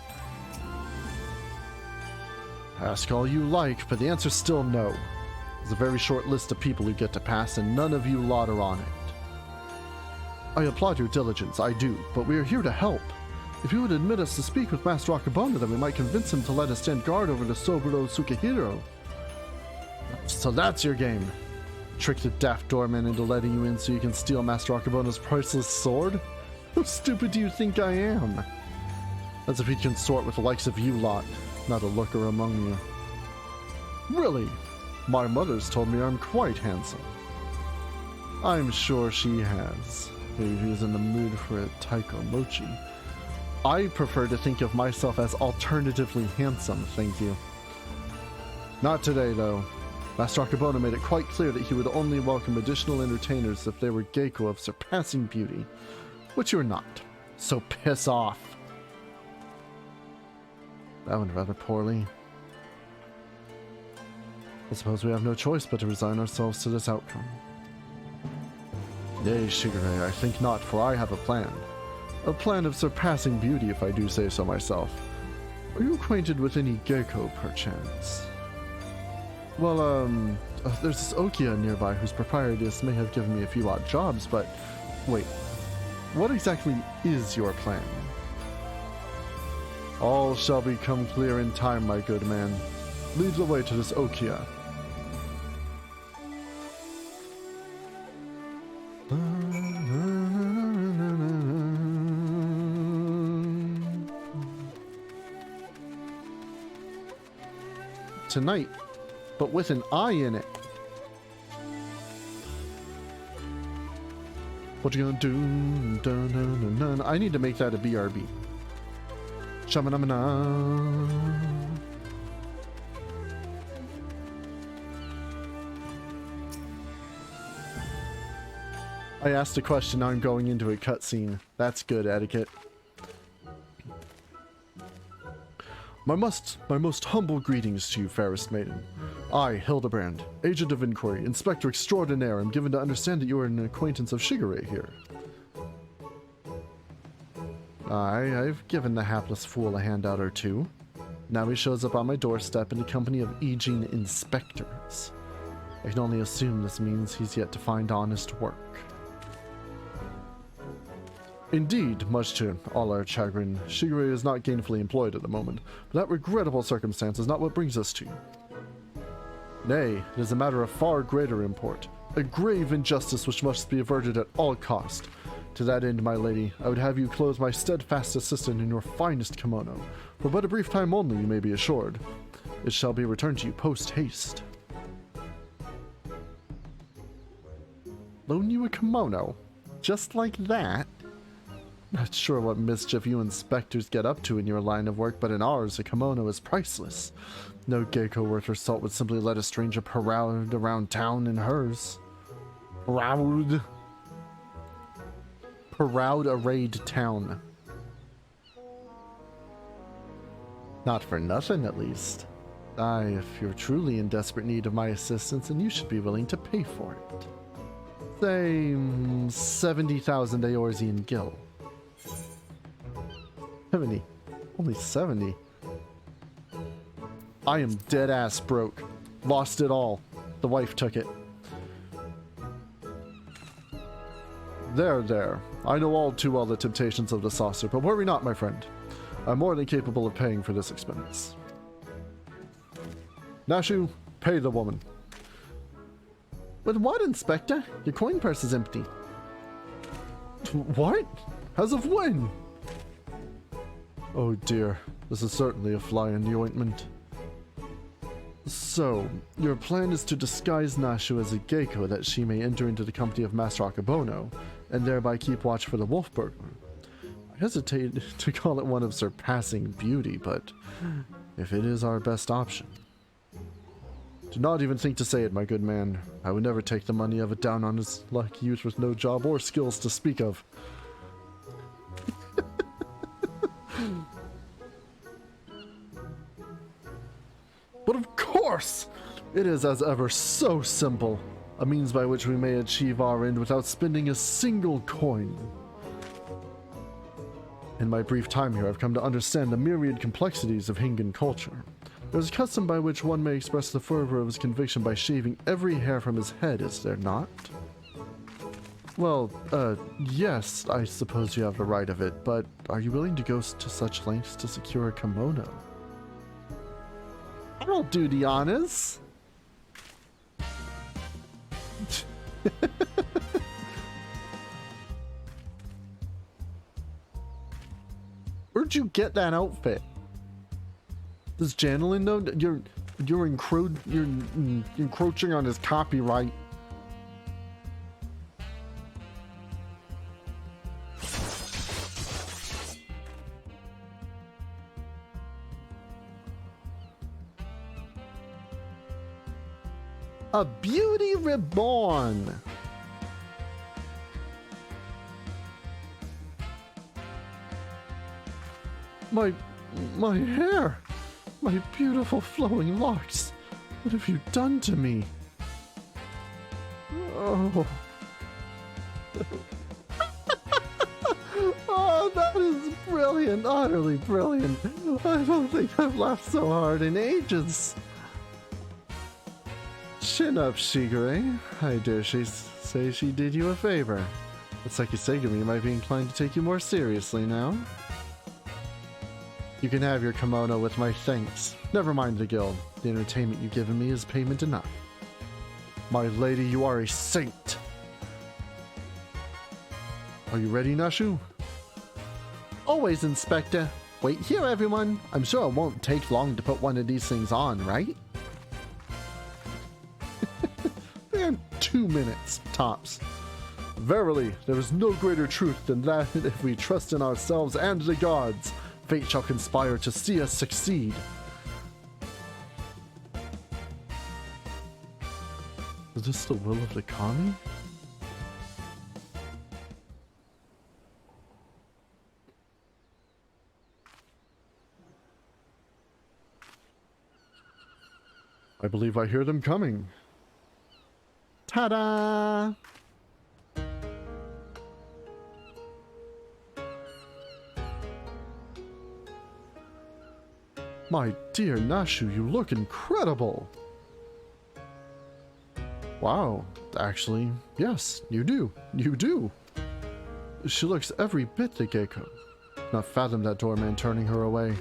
Ask all you like, but the answer's still no. There's a very short list of people who get to pass, and none of you lot are on it. I applaud your diligence, I do, but we are here to help. If you would admit us to speak with Master Akabono, then we might convince him to let us stand guard over the Soburo Sukahiro. So that's your game. Trick the daft doorman into letting you in so you can steal Master Akabono's priceless sword? How stupid do you think I am? As if he'd consort with the likes of you lot, not a looker among you. Really? My mother's told me I'm quite handsome. I'm sure she has. Maybe he's in the mood for a taiko mochi. I prefer to think of myself as alternatively handsome, thank you. Not today, though. Master Akabono made it quite clear that he would only welcome additional entertainers if they were geiko of surpassing beauty, which you're not. So piss off. That went rather poorly. I suppose we have no choice but to resign ourselves to this outcome. Nay, Shigure, I think not, for I have a plan. A plan of surpassing beauty, if I do say so myself. Are you acquainted with any gecko, perchance? Well, there's this Okia nearby whose proprietress may have given me a few odd jobs, but... Wait, what exactly is your plan? All shall become clear in time, my good man. Lead the way to this Okia. Tonight, but with an eye in it. What you gonna do? Dun, dun, dun, dun. I need to make that a BRB. Shamanamana. I asked a question, now I'm going into a cutscene. That's good etiquette. My most humble greetings to you, fairest maiden. I, Hildibrand, agent of inquiry, inspector extraordinaire, am given to understand that you are an acquaintance of Shigure here. I've given the hapless fool a handout or two. Now he shows up on my doorstep in the company of Aegean inspectors. I can only assume this means he's yet to find honest work. Indeed, much to all our chagrin, Shigure is not gainfully employed at the moment, but that regrettable circumstance is not what brings us to you. Nay, it is a matter of far greater import, a grave injustice which must be averted at all cost. To that end, my lady, I would have you clothe my steadfast assistant in your finest kimono, for but a brief time only, you may be assured. It shall be returned to you post-haste. Loan you a kimono? Just like that? Not sure what mischief you inspectors get up to in your line of work, but in ours, a kimono is priceless. No gecko worth her salt would simply let a stranger parade around town in hers. Parade arrayed town. Not for nothing, at least. Aye, if you're truly in desperate need of my assistance, then you should be willing to pay for it. Say, 70,000 Eorzean gil. 70. Only 70. I am dead ass broke. Lost it all. The wife took it. There. I know all too well the temptations of the saucer, but worry not, my friend. I'm more than capable of paying for this expense. Nashu, pay the woman. With what, Inspector? Your coin purse is empty. What? As of when? Oh dear, this is certainly a fly in the ointment. So, your plan is to disguise Nashu as a gecko that she may enter into the company of Master Akabono, and thereby keep watch for the wolf burglar. I hesitate to call it one of surpassing beauty, but if it is our best option. Do not even think to say it, my good man. I would never take the money of it down on his lucky youth with no job or skills to speak of. But of course, it is as ever so simple, a means by which we may achieve our end without spending a single coin. In my brief time here, I've come to understand the myriad complexities of Hingan culture. There's a custom by which one may express the fervor of his conviction by shaving every hair from his head, is there not? Well, yes, I suppose you have the right of it, but are you willing to go to such lengths to secure a kimono? I'll do the honors. Where'd you get that outfit? Does Janelin know that you're encroaching on his copyright? A beauty reborn. My... my hair! My beautiful flowing locks! What have you done to me? Oh... Oh, that is brilliant, utterly brilliant. I don't think I've laughed so hard in ages. Chin up, Shigure. I dare say she did you a favor. It's like Isegami might be inclined to take you more seriously now. You can have your kimono with my thanks. Never mind the guild. The entertainment you've given me is payment enough. My lady, you are a saint. Are you ready, Nashu? Always, Inspector. Wait here, everyone. I'm sure it won't take long to put one of these things on, right? And 2 minutes, tops. Verily, there is no greater truth than that if we trust in ourselves and the gods, fate shall conspire to see us succeed. Is this the will of the kami? I believe I hear them coming. Ta-da! My dear Nashu, you look incredible! Wow, actually, yes, you do. You do. She looks every bit the Geiko. Not fathom that doorman turning her away.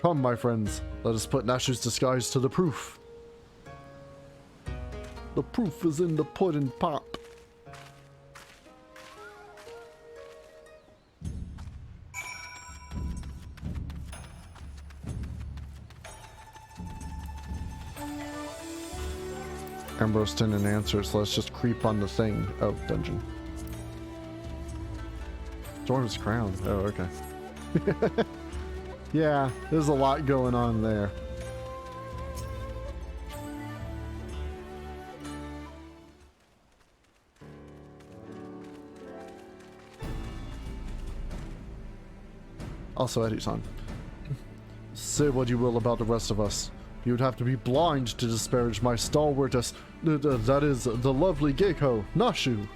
Come, my friends, let us put Nashu's disguise to the proof. The proof is in the pudding pop. Ambrose didn't answer, so let's just creep on the thing. Oh, dungeon. Storm's crown. Oh, okay. Yeah, there's a lot going on there. Also, Eddie-san. Say what you will about the rest of us. You'd have to be blind to disparage my stalwart that is, the lovely Geiko, Nashu.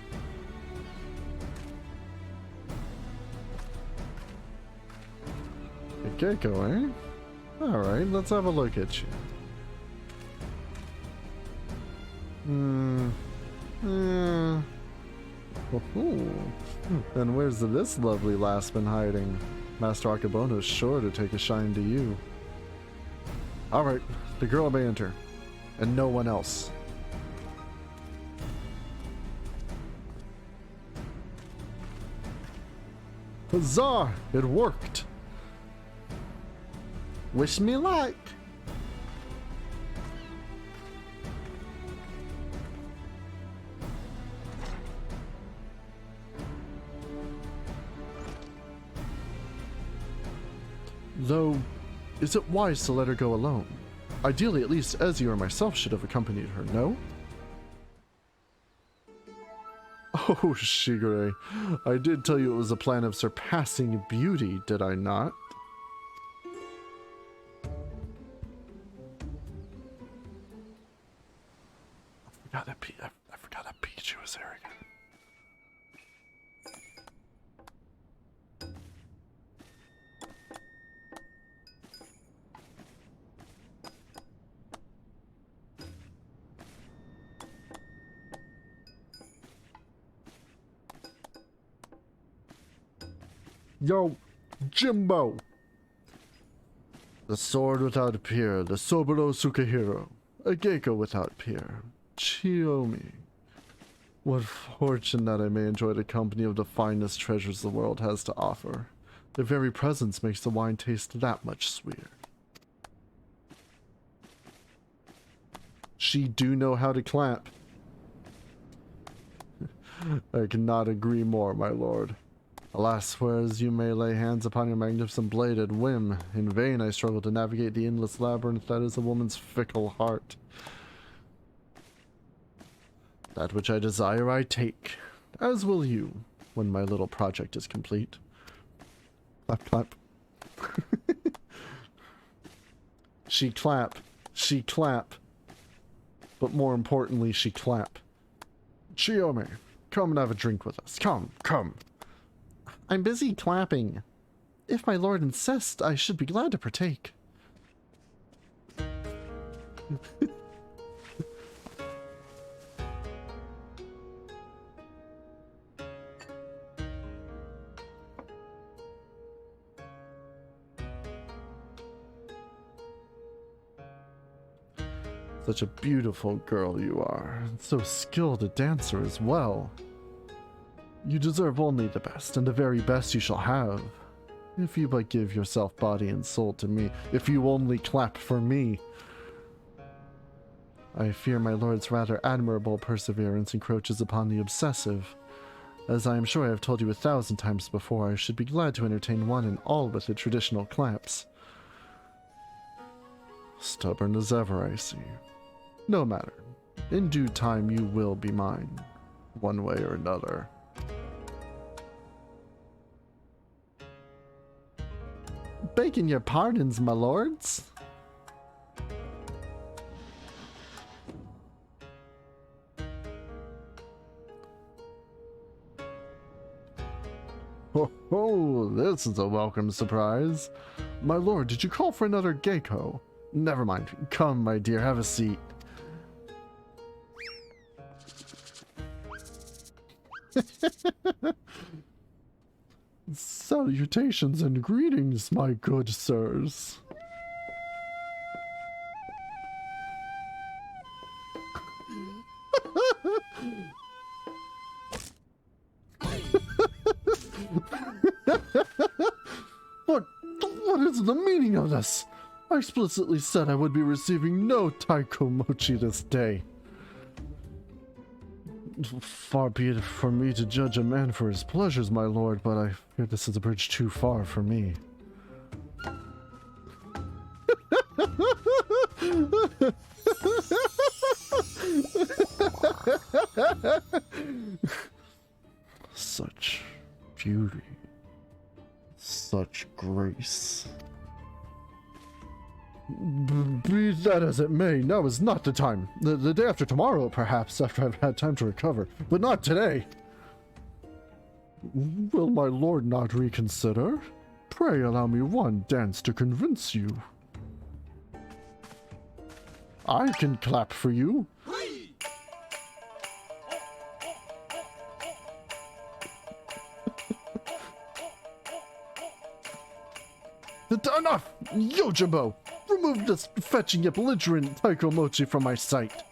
A Geiko, eh? Alright, let's have a look at you. And where's this lovely lass been hiding? Master Akabono's sure to take a shine to you. Alright, the girl may enter. And no one else. Huzzah! It worked! Wish me luck! Though, is it wise to let her go alone? Ideally, at least Ezzy or myself should have accompanied her, no? Oh, Shigure, I did tell you it was a plan of surpassing beauty, did I not? I forgot that Pichu was there again. Yo, Jimbo! The sword without a peer, the Soburo Sukahiro, a Geiko without peer, Chiyomi. What fortune that I may enjoy the company of the finest treasures the world has to offer. Their very presence makes the wine taste that much sweeter. She do know how to clap. I cannot agree more, my lord. Alas, whereas you may lay hands upon your magnificent blade at whim, in vain I struggle to navigate the endless labyrinth that is a woman's fickle heart. That which I desire I take, as will you, when my little project is complete. Clap, clap. She clap. She clap. But more importantly, she clap. Chiome, come and have a drink with us. Come, come. I'm busy clapping. If my lord insists, I should be glad to partake. Such a beautiful girl you are, and so skilled a dancer as well. You deserve only the best, and the very best you shall have. If you but give yourself body and soul to me, if you only clap for me. I fear my lord's rather admirable perseverance encroaches upon the obsessive. As I am sure I have told you 1,000 times before, I should be glad to entertain one and all with the traditional claps. Stubborn as ever, I see. No matter. In due time you will be mine, one way or another. Begging your pardons, my lords. Oh, this is a welcome surprise. My lord, did you call for another Gecko? Never mind. Come, my dear, have a seat. Salutations and greetings, my good sirs. What is the meaning of this? I explicitly said I would be receiving no taiko mochi this day. Far be it for me to judge a man for his pleasures, my lord, but I fear this is a bridge too far for me. Such beauty. Such grace. Be that as it may, now is not the time. The day after tomorrow, perhaps, after I've had time to recover, but not today. Will my lord not reconsider? Pray allow me one dance to convince you. I can clap for you. Enough! Yojimbo! Remove this fetching yet belligerent taiko mochi from my sight.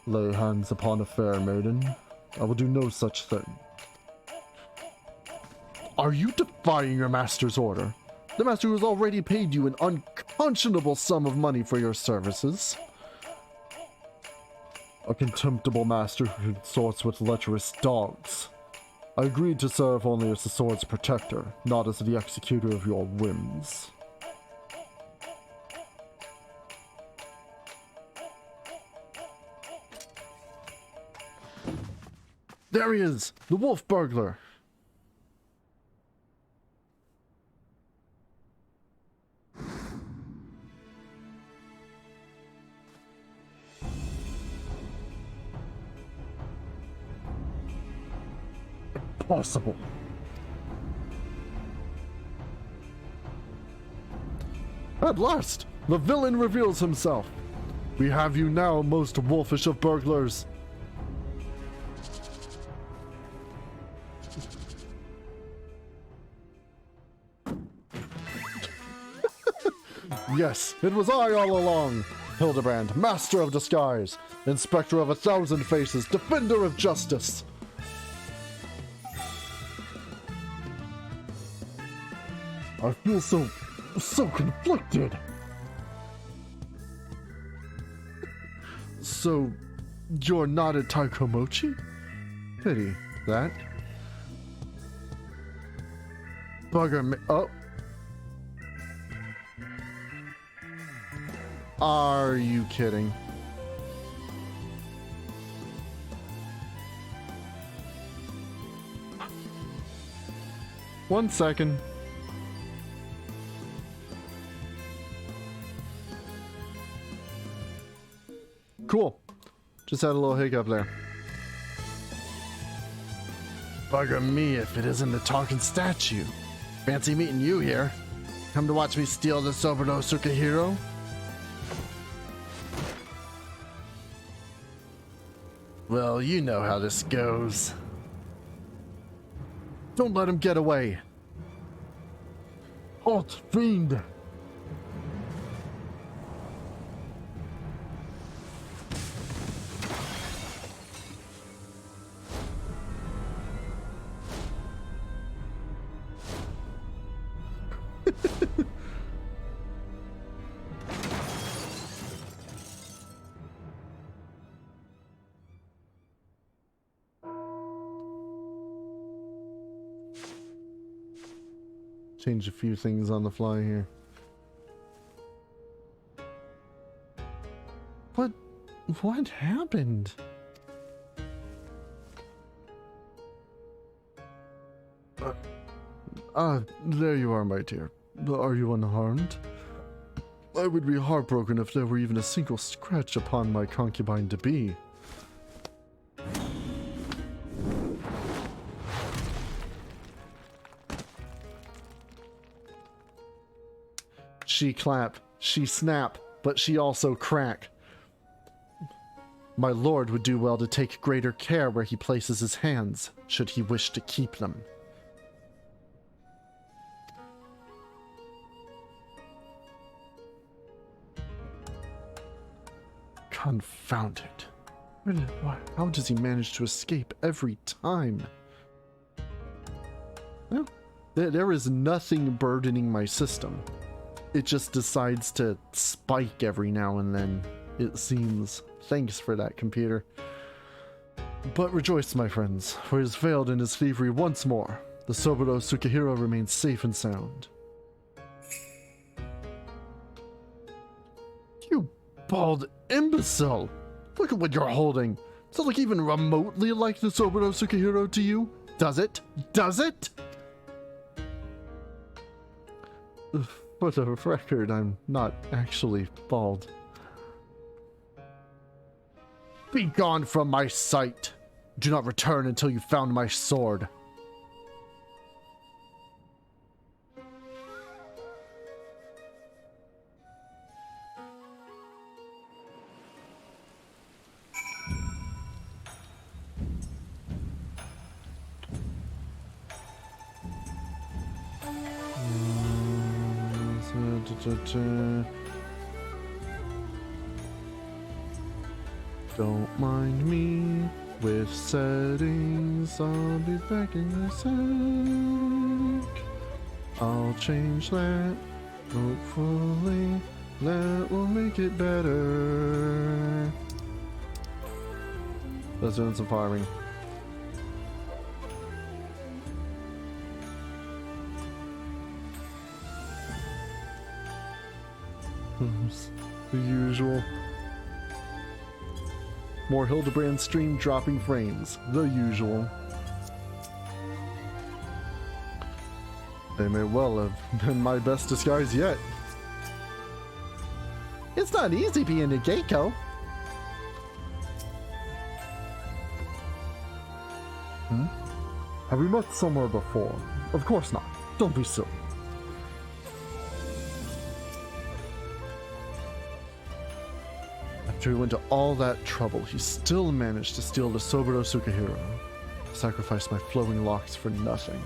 Lay hands upon a fair maiden. I will do no such thing. Are you defying your master's order? The master who has already paid you an unconscionable sum of money for your services. A contemptible master who consorts with lecherous dogs. I agreed to serve only as the sword's protector, not as the executor of your whims. There he is! The wolf burglar! Impossible. At last, the villain reveals himself. We have you now, most wolfish of burglars. Yes, it was I all along. Hildibrand, master of disguise, inspector of 1,000 faces, defender of justice. I feel so conflicted. So, you're not a taiko mochi? Pity that. Bugger me. Oh. Are you kidding? 1 second. Cool. Just had a little hiccup there. Bugger me if it isn't the talking statue. Fancy meeting you here. Come to watch me steal the Soberdo Sukahiro? Well, you know how this goes. Don't let him get away. Halt, fiend! Change a few things on the fly here. What happened? There you are, my dear. Are you unharmed? I would be heartbroken if there were even a single scratch upon my concubine to be. She clap, she snap, but she also crack. My lord would do well to take greater care where he places his hands, should he wish to keep them. Confound it. How does he manage to escape every time? Well, there is nothing burdening my system. It just decides to spike every now and then, it seems. Thanks for that, computer. But rejoice, my friends, for he has failed in his thievery once more. The Soberdo Sukahiro remains safe and sound. You bald imbecile! Look at what you're holding! Does it look even remotely like the Soberdo Sukahiro to you? Does it? Does it? For the record, I'm not actually bald. Be gone from my sight! Do not return until you found my sword. Don't mind me with settings, I'll be back in a sec. I'll change that, hopefully that will make it better. Let's do some farming. The usual. More Hildibrand stream dropping frames. The usual. They may well have been my best disguise yet. It's not easy being a Geiko. Have we met somewhere before? Of course not. Don't be silly. After he went to all that trouble, he still managed to steal the Soberdo Sukahiro. Sacrifice my flowing locks for nothing.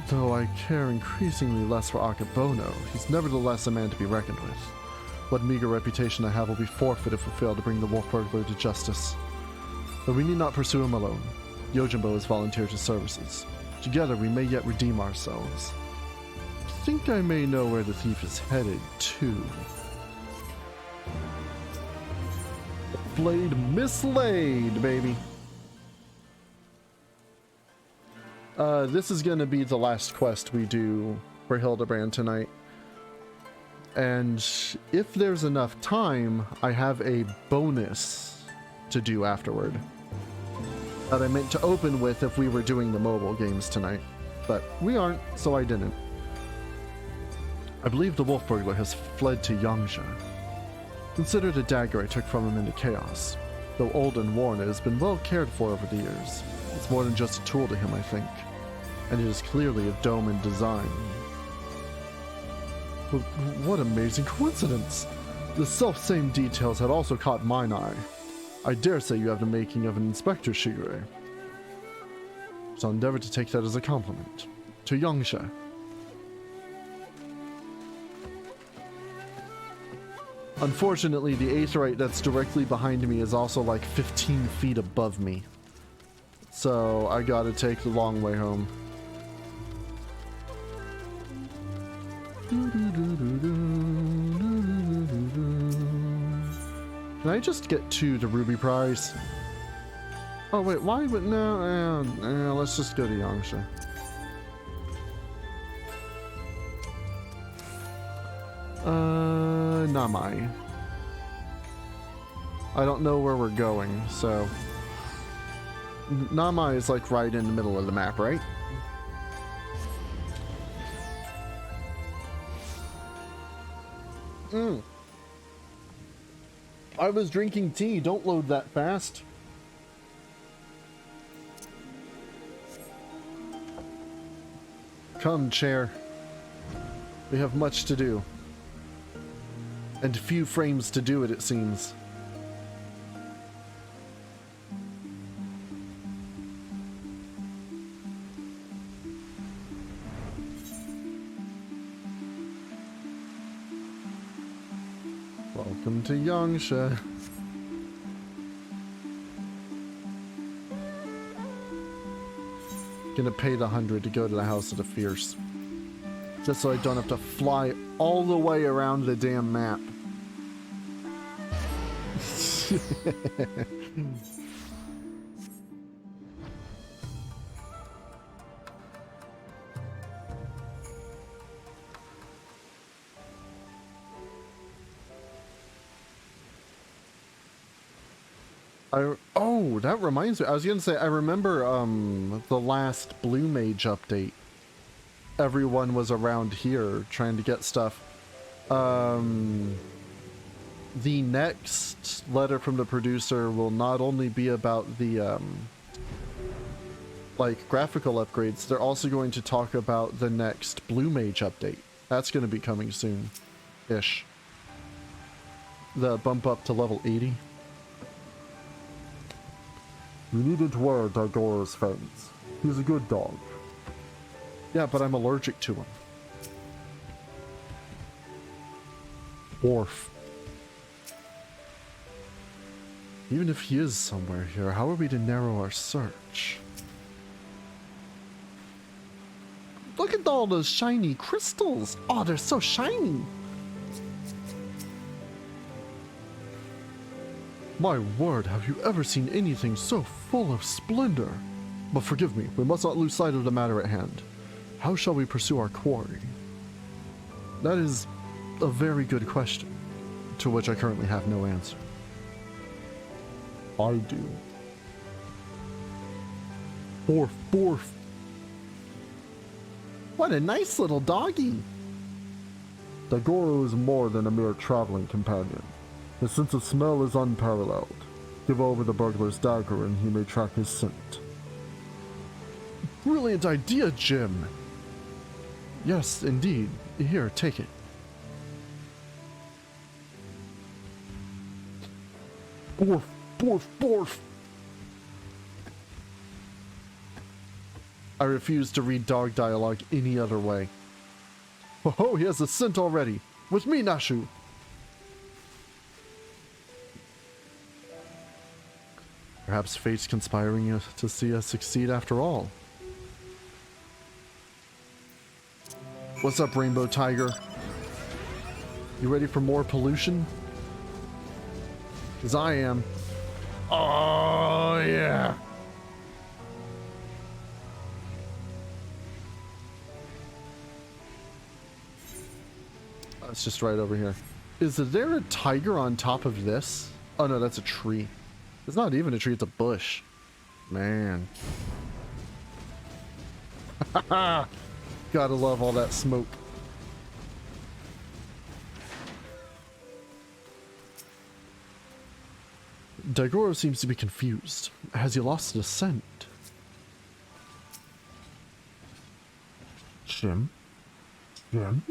Though I care increasingly less for Akabono, he's nevertheless a man to be reckoned with. What meager reputation I have will be forfeit if we fail to bring the wolf burglar to justice. But we need not pursue him alone. Yojimbo has volunteered his services. Together we may yet redeem ourselves. I think I may know where the thief is headed, too. Blade mislaid, baby. This is gonna be the last quest we do for Hildibrand tonight. And if there's enough time, I have a bonus to do afterward that I meant to open with if we were doing the mobile games tonight. but we aren't, so I didn't. I believe the wolf burglar has fled to Yangsha. Consider the dagger I took from him in the chaos. Though old and worn, it has been well cared for over the years. It's more than just a tool to him, I think. And it is clearly of dome in design. What amazing coincidence! The self-same details had also caught mine eye. I dare say you have the making of an Inspector Shigure. So I'll endeavor to take that as a compliment. To Yangsha. Unfortunately, the aetheryte that's directly behind me is also like 15 feet above me. So I gotta take the long way home. Can I just get to the ruby prize? Oh wait, why would no? Let's just go to Yangsha. Namai. I don't know where we're going, so Namai is like right in the middle of the map, right? I was drinking tea. Don't load that fast. Come, chair. We have much to do. And few frames to do it, it seems. Welcome to Yangsha. Gonna pay the 100 to go to the House of the Fierce. Just so I don't have to fly all the way around the damn map. Oh, that reminds me. I was gonna say, I remember the last Blue Mage update. Everyone was around here trying to get stuff. The next letter from the producer will not only be about the like graphical upgrades, they're also going to talk about the next Blue Mage update. That's going to be coming soon-ish. The bump up to level 80. We needed to wear Dagora's fangs. He's a good dog. Yeah, but I'm allergic to him. Orf. Even if he is somewhere here, how are we to narrow our search? Look at all those shiny crystals! Oh, they're so shiny! My word, have you ever seen anything so full of splendor? But forgive me, we must not lose sight of the matter at hand. How shall we pursue our quarry? That is a very good question, to which I currently have no answer. I do. Borf, borf. What a nice little doggy. Dagoro is more than a mere traveling companion. His sense of smell is unparalleled. Give over the burglar's dagger and he may track his scent. Brilliant idea, Jim. Yes, indeed. Here, take it. Borf, borf, borf. I refuse to read dog dialogue any other way. Oh, he has a scent already. With me, Nashu. Perhaps fate's conspiring to see us succeed after all. What's up, Rainbow Tiger? You ready for more pollution? 'Cause I am. Oh, yeah. It's just right over here. Is there a tiger on top of this? Oh no, that's a tree. It's not even a tree, it's a bush. Man. Gotta love all that smoke. Daigoro seems to be confused. Has he lost his scent? Jim? Jim?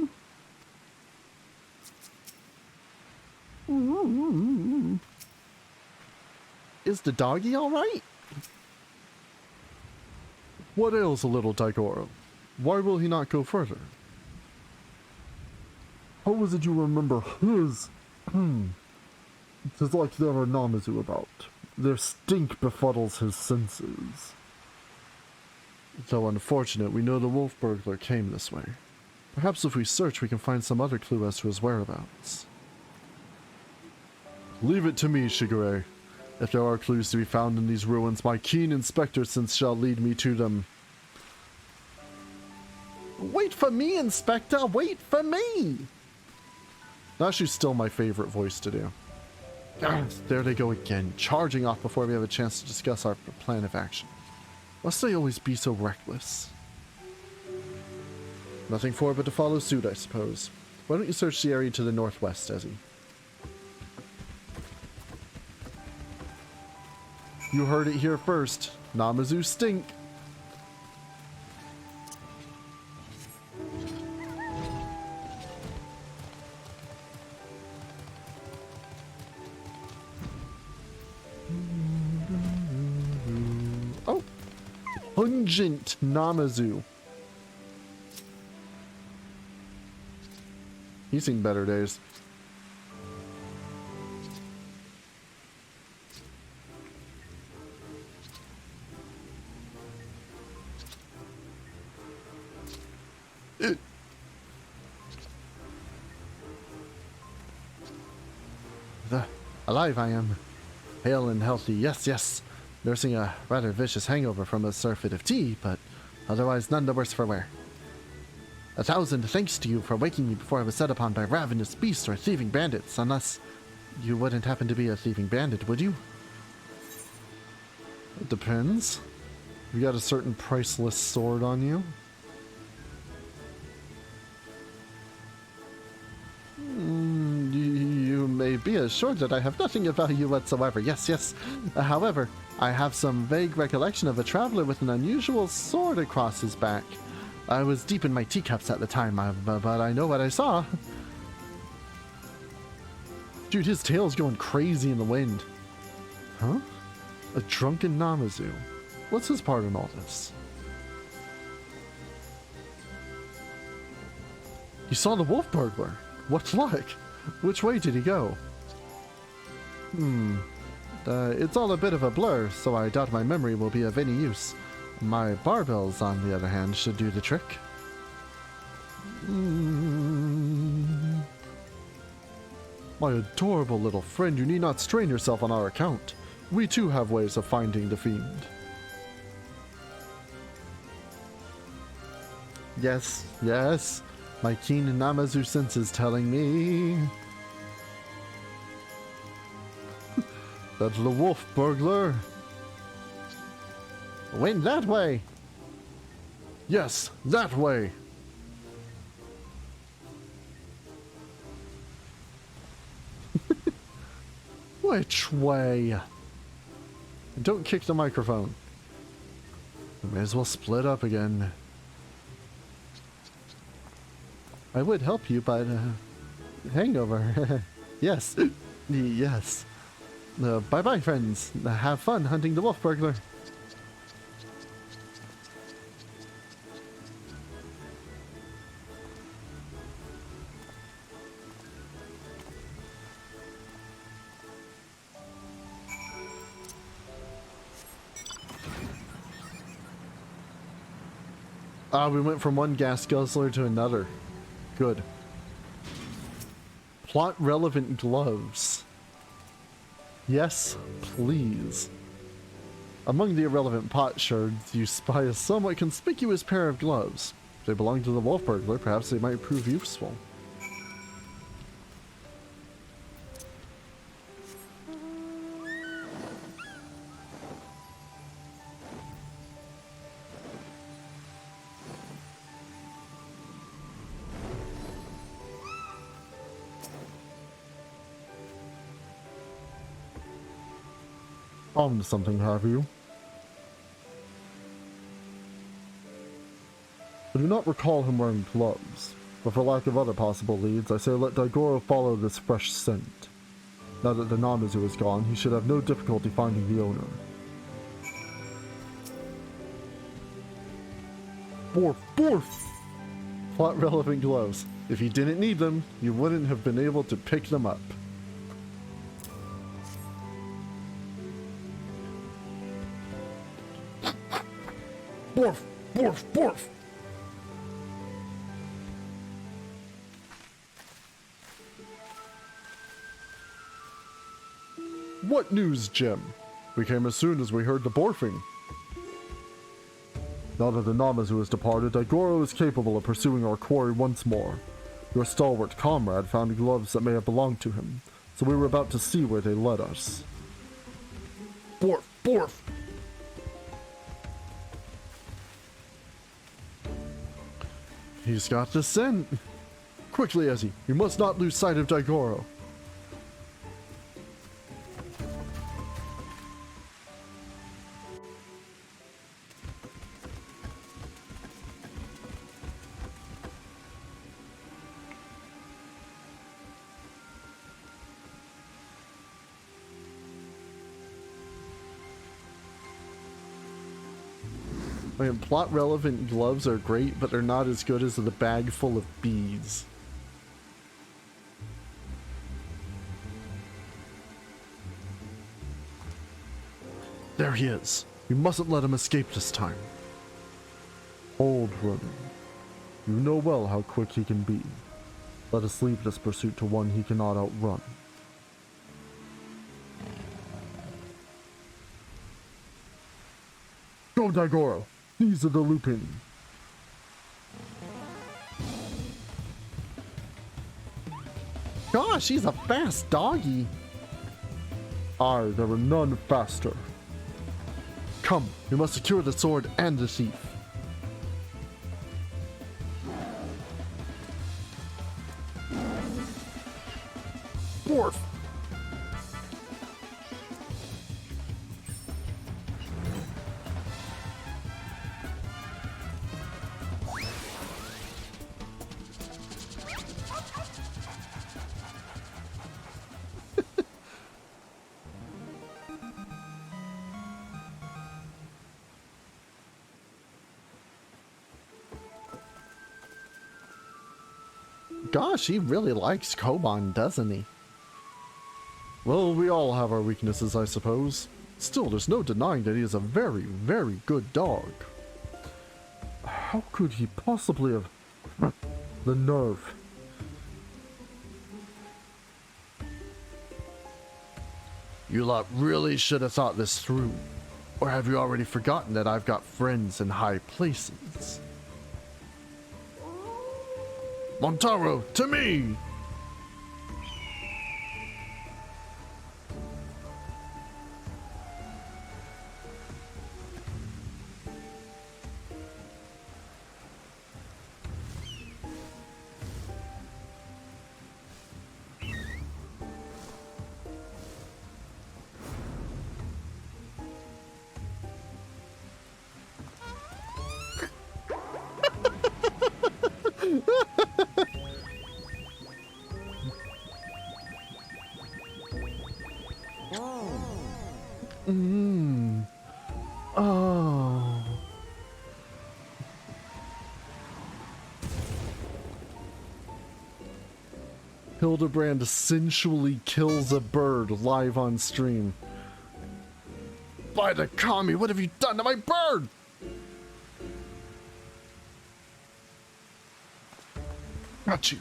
Is the doggy alright? What ails a little Daigoro? Why will he not go further? How was it you remember his? Tis like there are Namazu about. Their stink befuddles his senses. Though unfortunate, we know the wolf burglar came this way. Perhaps if we search, we can find some other clue as to his whereabouts. Leave it to me, Shigure. If there are clues to be found in these ruins, my keen inspector sense shall lead me to them. Wait for me, Inspector! Wait for me! That's actually still my favorite voice to do. There they go again, charging off before we have a chance to discuss our plan of action. Must they always be so reckless? Nothing for it but to follow suit, I suppose. Why don't you search the area to the northwest, Ezzy? You heard it here first. Namazu stink. Oh! Pungent Namazu. He's seen better days. Alive I am. Hale and healthy, yes, yes. Nursing a rather vicious hangover from a surfeit of tea, but otherwise none the worse for wear. 1,000 thanks to you for waking me before I was set upon by ravenous beasts or thieving bandits, unless you wouldn't happen to be a thieving bandit, would you? It depends. You got a certain priceless sword on you? You may be assured that I have nothing of value whatsoever. Yes, yes. However, I have some vague recollection of a traveler with an unusual sword across his back. I was deep in my teacups at the time, but I know what I saw. Dude, his tail's going crazy in the wind. Huh? A drunken Namazu. What's his part in all this? You saw the wolf burglar. What luck? Which way did he go? It's all a bit of a blur, so I doubt my memory will be of any use. My barbells, on the other hand, should do the trick. My adorable little friend, you need not strain yourself on our account. We too have ways of finding the fiend. Yes, yes. My keen Namazu sense is telling me that the wolf burglar went that way. Yes, that way. Which way? Don't kick the microphone. We may as well split up again. I would help you, but hangover. Yes. Yes. Bye-bye, friends. Have fun hunting the wolf burglar. We went from one gas guzzler to another. Good. Plot relevant gloves. Yes, please. Among the irrelevant pot shards, you spy a somewhat conspicuous pair of gloves. If they belong to the wolf burglar, perhaps they might prove useful. Found something, have you? I do not recall him wearing gloves, but for lack of other possible leads, I say let Daigoro follow this fresh scent. Now that the Namazu is gone, he should have no difficulty finding the owner. Borf, borf! Plot relevant gloves. If you didn't need them, you wouldn't have been able to pick them up. Borf, borf, borf! What news, Jim? We came as soon as we heard the borfing. Now that the Namazu has departed, Daigoro is capable of pursuing our quarry once more. Your stalwart comrade found gloves that may have belonged to him, so we were about to see where they led us. Borf, borf! He's got the scent. Quickly, Ezzy, you must not lose sight of Daigoro. I mean, plot relevant gloves are great, but they're not as good as the bag full of beads. There he is. We mustn't let him escape this time. Old runner. You know well how quick he can be. Let us leave this pursuit to one he cannot outrun. Go, Daigoro! These are the Lupin. Gosh, he's a fast doggy. Aye, there were none faster. Come, we must secure the sword and the thief. Borf! Gosh, he really likes Koban, doesn't he? Well, we all have our weaknesses, I suppose. Still, there's no denying that he is a very, very good dog. How could he possibly have... the nerve. You lot really should have thought this through. Or have you already forgotten that I've got friends in high places? Montaro, to me! Oh. Hildibrand sensually kills a bird live on stream. By the kami, what have you done to my bird? Got you.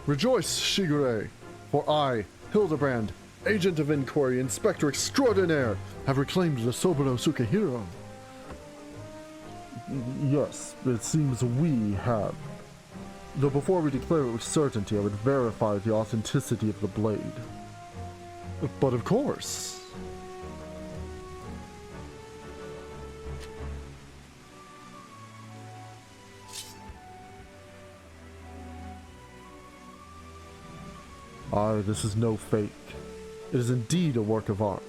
Rejoice, Shigure, for I, Hildibrand, Agent of Inquiry, Inspector Extraordinaire, have reclaimed the Soburo Sukehiro. Yes, it seems we have. Though before we declare it with certainty, I would verify the authenticity of the blade. But of course. Ah, this is no fake. It is indeed a work of art.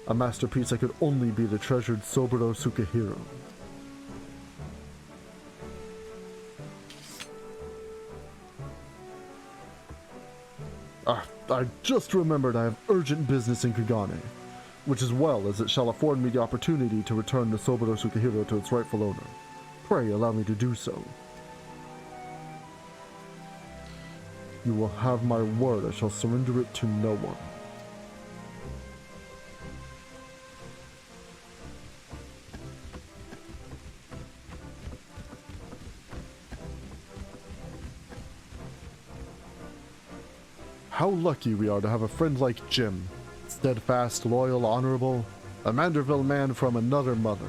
A masterpiece that could only be the treasured Soburo Sukehiro. Ah, I just remembered I have urgent business in Kagane, which as well as it shall afford me the opportunity to return the Soburo Sukehiro to its rightful owner. Pray allow me to do so. You will have my word I shall surrender it to no one. How lucky we are to have a friend like Jim. Steadfast, loyal, honorable. A Manderville man from another mother.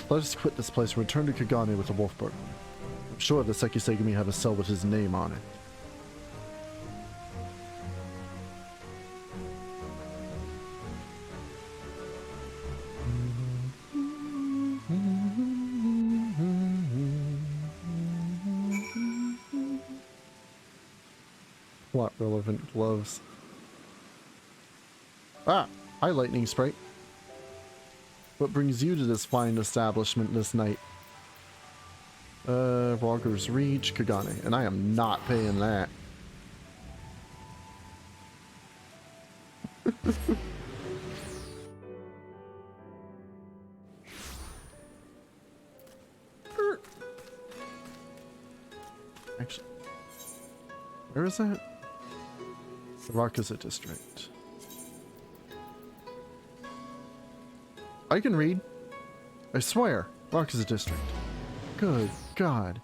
Let us quit this place and return to Kagane with the Wolfberg. I'm sure the Sekisegumi have a cell with his name on it. Plot relevant gloves. Ah, hi Lightning Sprite. What brings you to this fine establishment this night? Walker's Reach, Kagane, and I am not paying that. Actually, where is that? The Rakuza district. I can read. I swear. Rakuza district. Good God.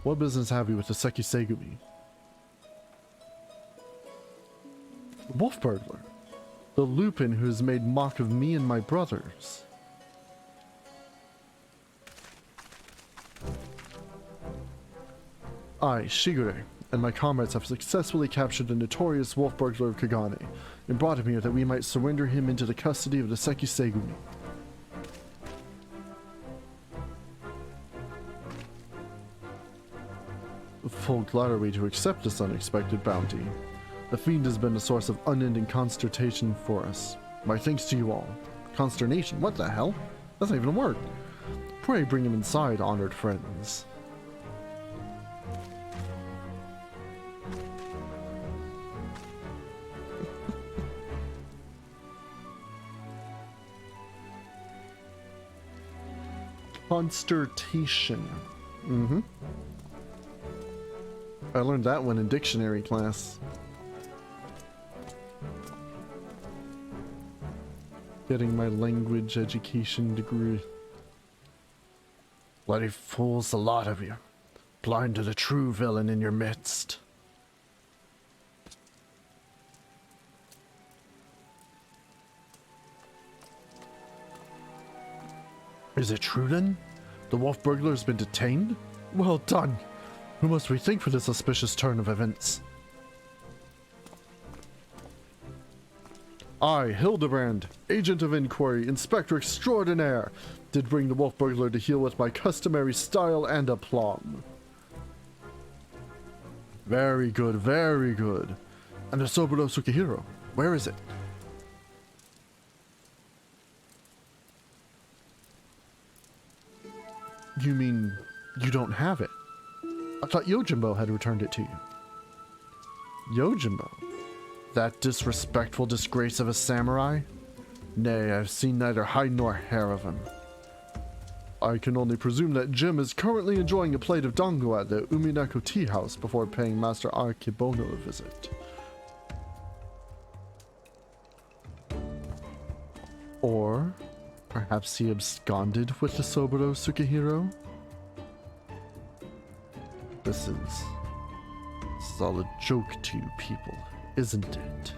What business have you with the Sekisegumi? Wolf burglar. The Lupin who has made mock of me and my brothers. I, Shigure, and my comrades have successfully captured the notorious wolf burglar of Kagane and brought him here that we might surrender him into the custody of the Sekisegumi. Full glad are we to accept this unexpected bounty. The fiend has been a source of unending consternation for us. My thanks to you all. Consternation? What the hell? That's not even a word. Pray bring him inside, honored friends. Consternation. Mm-hmm. I learned that one in dictionary class. Getting my language education degree. Bloody fools, a lot of you. Blind to the true villain in your midst. Is it true then? The wolf burglar has been detained? Well done! Who must we thank for this auspicious turn of events? I, Hildibrand, Agent of Inquiry, Inspector Extraordinaire, did bring the wolf burglar to heel with my customary style and aplomb. Very good, very good. And the Soburo Sukehiro, where is it? You mean you don't have it? I thought Yojimbo had returned it to you. Yojimbo? That disrespectful disgrace of a samurai? Nay, I've seen neither hide nor hair of him. I can only presume that Jim is currently enjoying a plate of dango at the Umineko tea house before paying Master Akibono a visit. Or perhaps he absconded with the Soburo Sukehiro? this is all a joke to you people, isn't it?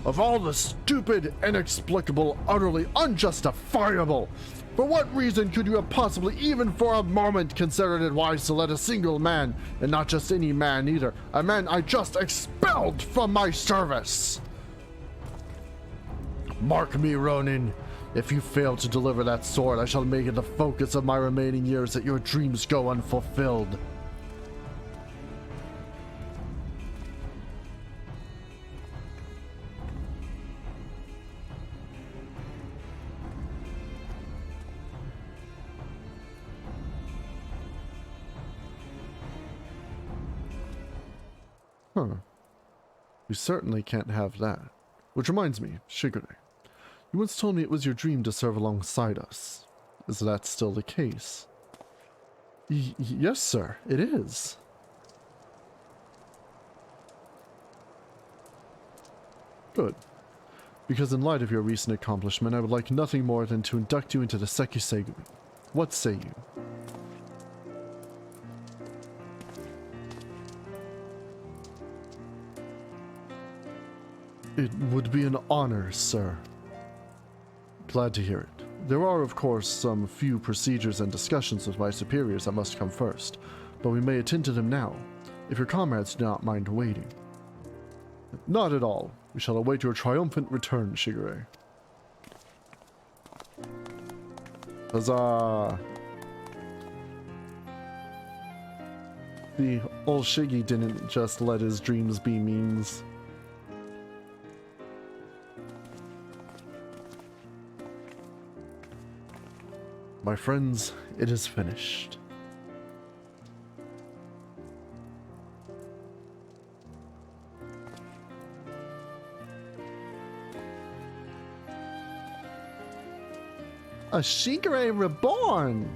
Of all the stupid, inexplicable, utterly unjustifiable, for what reason could you have possibly even for a moment considered it wise to let a single man, and not just any man either, a man I just expelled from my service? Mark me, Ronin. If you fail to deliver that sword, I shall make it the focus of my remaining years that your dreams go unfulfilled. Huh. We certainly can't have that. Which reminds me, Shigure. You once told me it was your dream to serve alongside us. Is that still the case? Yes, sir, it is. Good. Because in light of your recent accomplishment, I would like nothing more than to induct you into the Seikisegumi. What say you? It would be an honor, sir. Glad to hear it. There are, of course, some few procedures and discussions with my superiors that must come first, but we may attend to them now, if your comrades do not mind waiting. Not at all. We shall await your triumphant return, Shigure. Huzzah! The old Shiggy didn't just let his dreams be memes. My friends, it is finished. A Shigure reborn!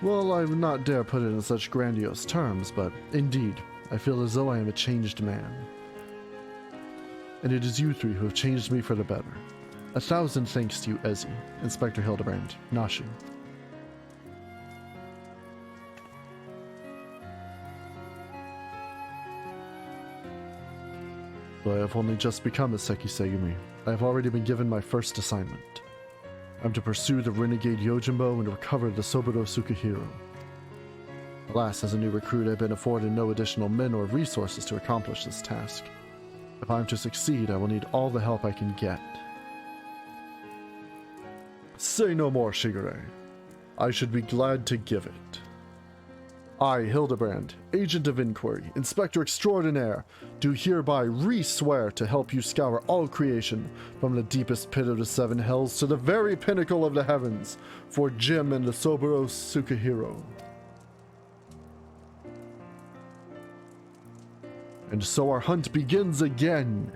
Well, I would not dare put it in such grandiose terms, but indeed, I feel as though I am a changed man. And it is you three who have changed me for the better. 1,000 thanks to you, Ezzy, Inspector Hildibrand, Nashi. Though I have only just become a Seikisegumi, I have already been given my first assignment. I'm to pursue the renegade Yojimbo and recover the Soburo Tsukahiro. Alas, as a new recruit, I've been afforded no additional men or resources to accomplish this task. If I'm to succeed, I will need all the help I can get. Say no more, Shigure. I should be glad to give it. I, Hildibrand, Agent of Inquiry, Inspector Extraordinaire, do hereby re-swear to help you scour all creation, from the deepest pit of the seven hells to the very pinnacle of the heavens, for Jim and the Soburo Tsukahiro. And so our hunt begins again.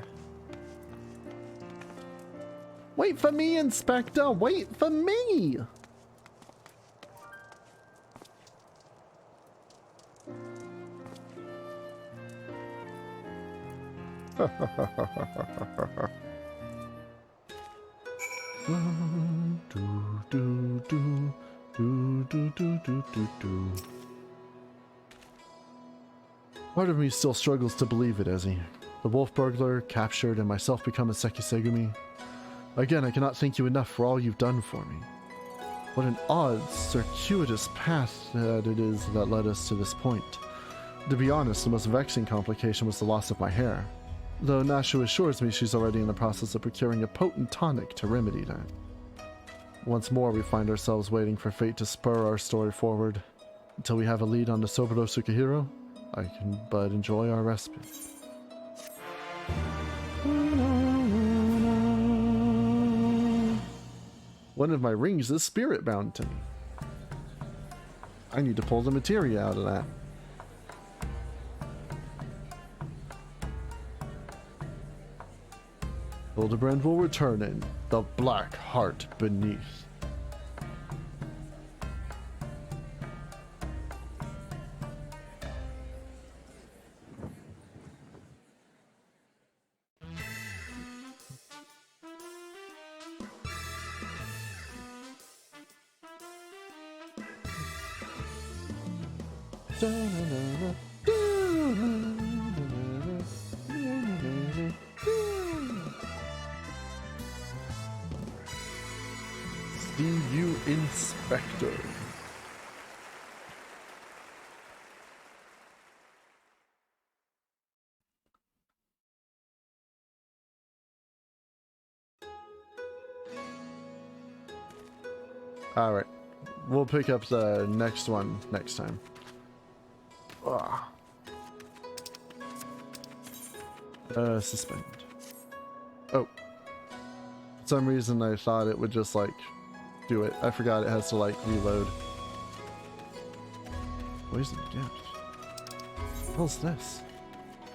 Wait for me, Inspector! Wait for me! Part of me still struggles to believe it, Ezzy. The wolf burglar captured and myself become a Seikisegumi. Again, I cannot thank you enough for all you've done for me. What an odd, circuitous path that it is that led us to this point. To be honest, the most vexing complication was the loss of my hair. Though Nashu assures me she's already in the process of procuring a potent tonic to remedy that. Once more, we find ourselves waiting for fate to spur our story forward. Until we have a lead on the Soburo Tsukahiro, I can but enjoy our respite. One of my rings is spirit bound to me. I need to pull the materia out of that. Hildibrand will return in the black heart beneath. See you, Inspector. All right, we'll pick up the next one next time. Ugh. Suspend. Oh, for some reason I thought it would just like do it. I forgot it has to like reload. Poison gift. What the hell's this?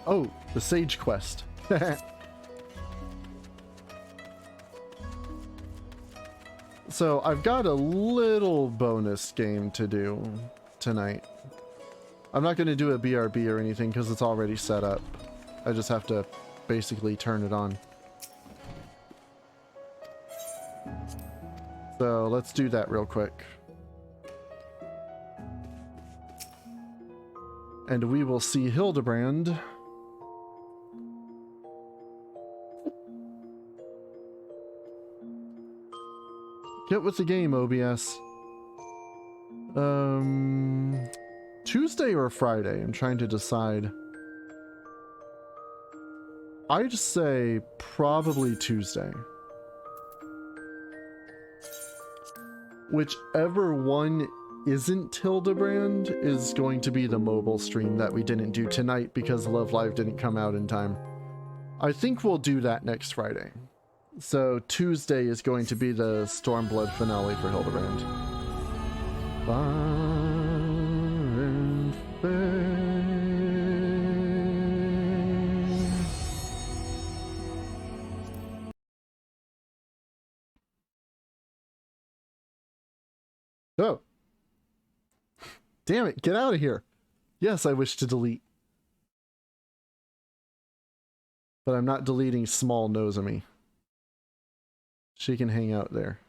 Oh, the Sage quest. So I've got a little bonus game to do tonight. I'm not going to do a BRB or anything because it's already set up. I just have to basically turn it on. So let's do that real quick. And we will see Hildibrand. Get with the game, OBS. Tuesday or Friday? I'm trying to decide. I'd say probably Tuesday. Whichever one isn't Hildibrand is going to be the mobile stream that we didn't do tonight because Love Live didn't come out in time. I think we'll do that next Friday. So Tuesday is going to be the Stormblood finale for Hildibrand. Oh. Damn it, get out of here. Yes, I wish to delete. But I'm not deleting small Nozomi. She can hang out there.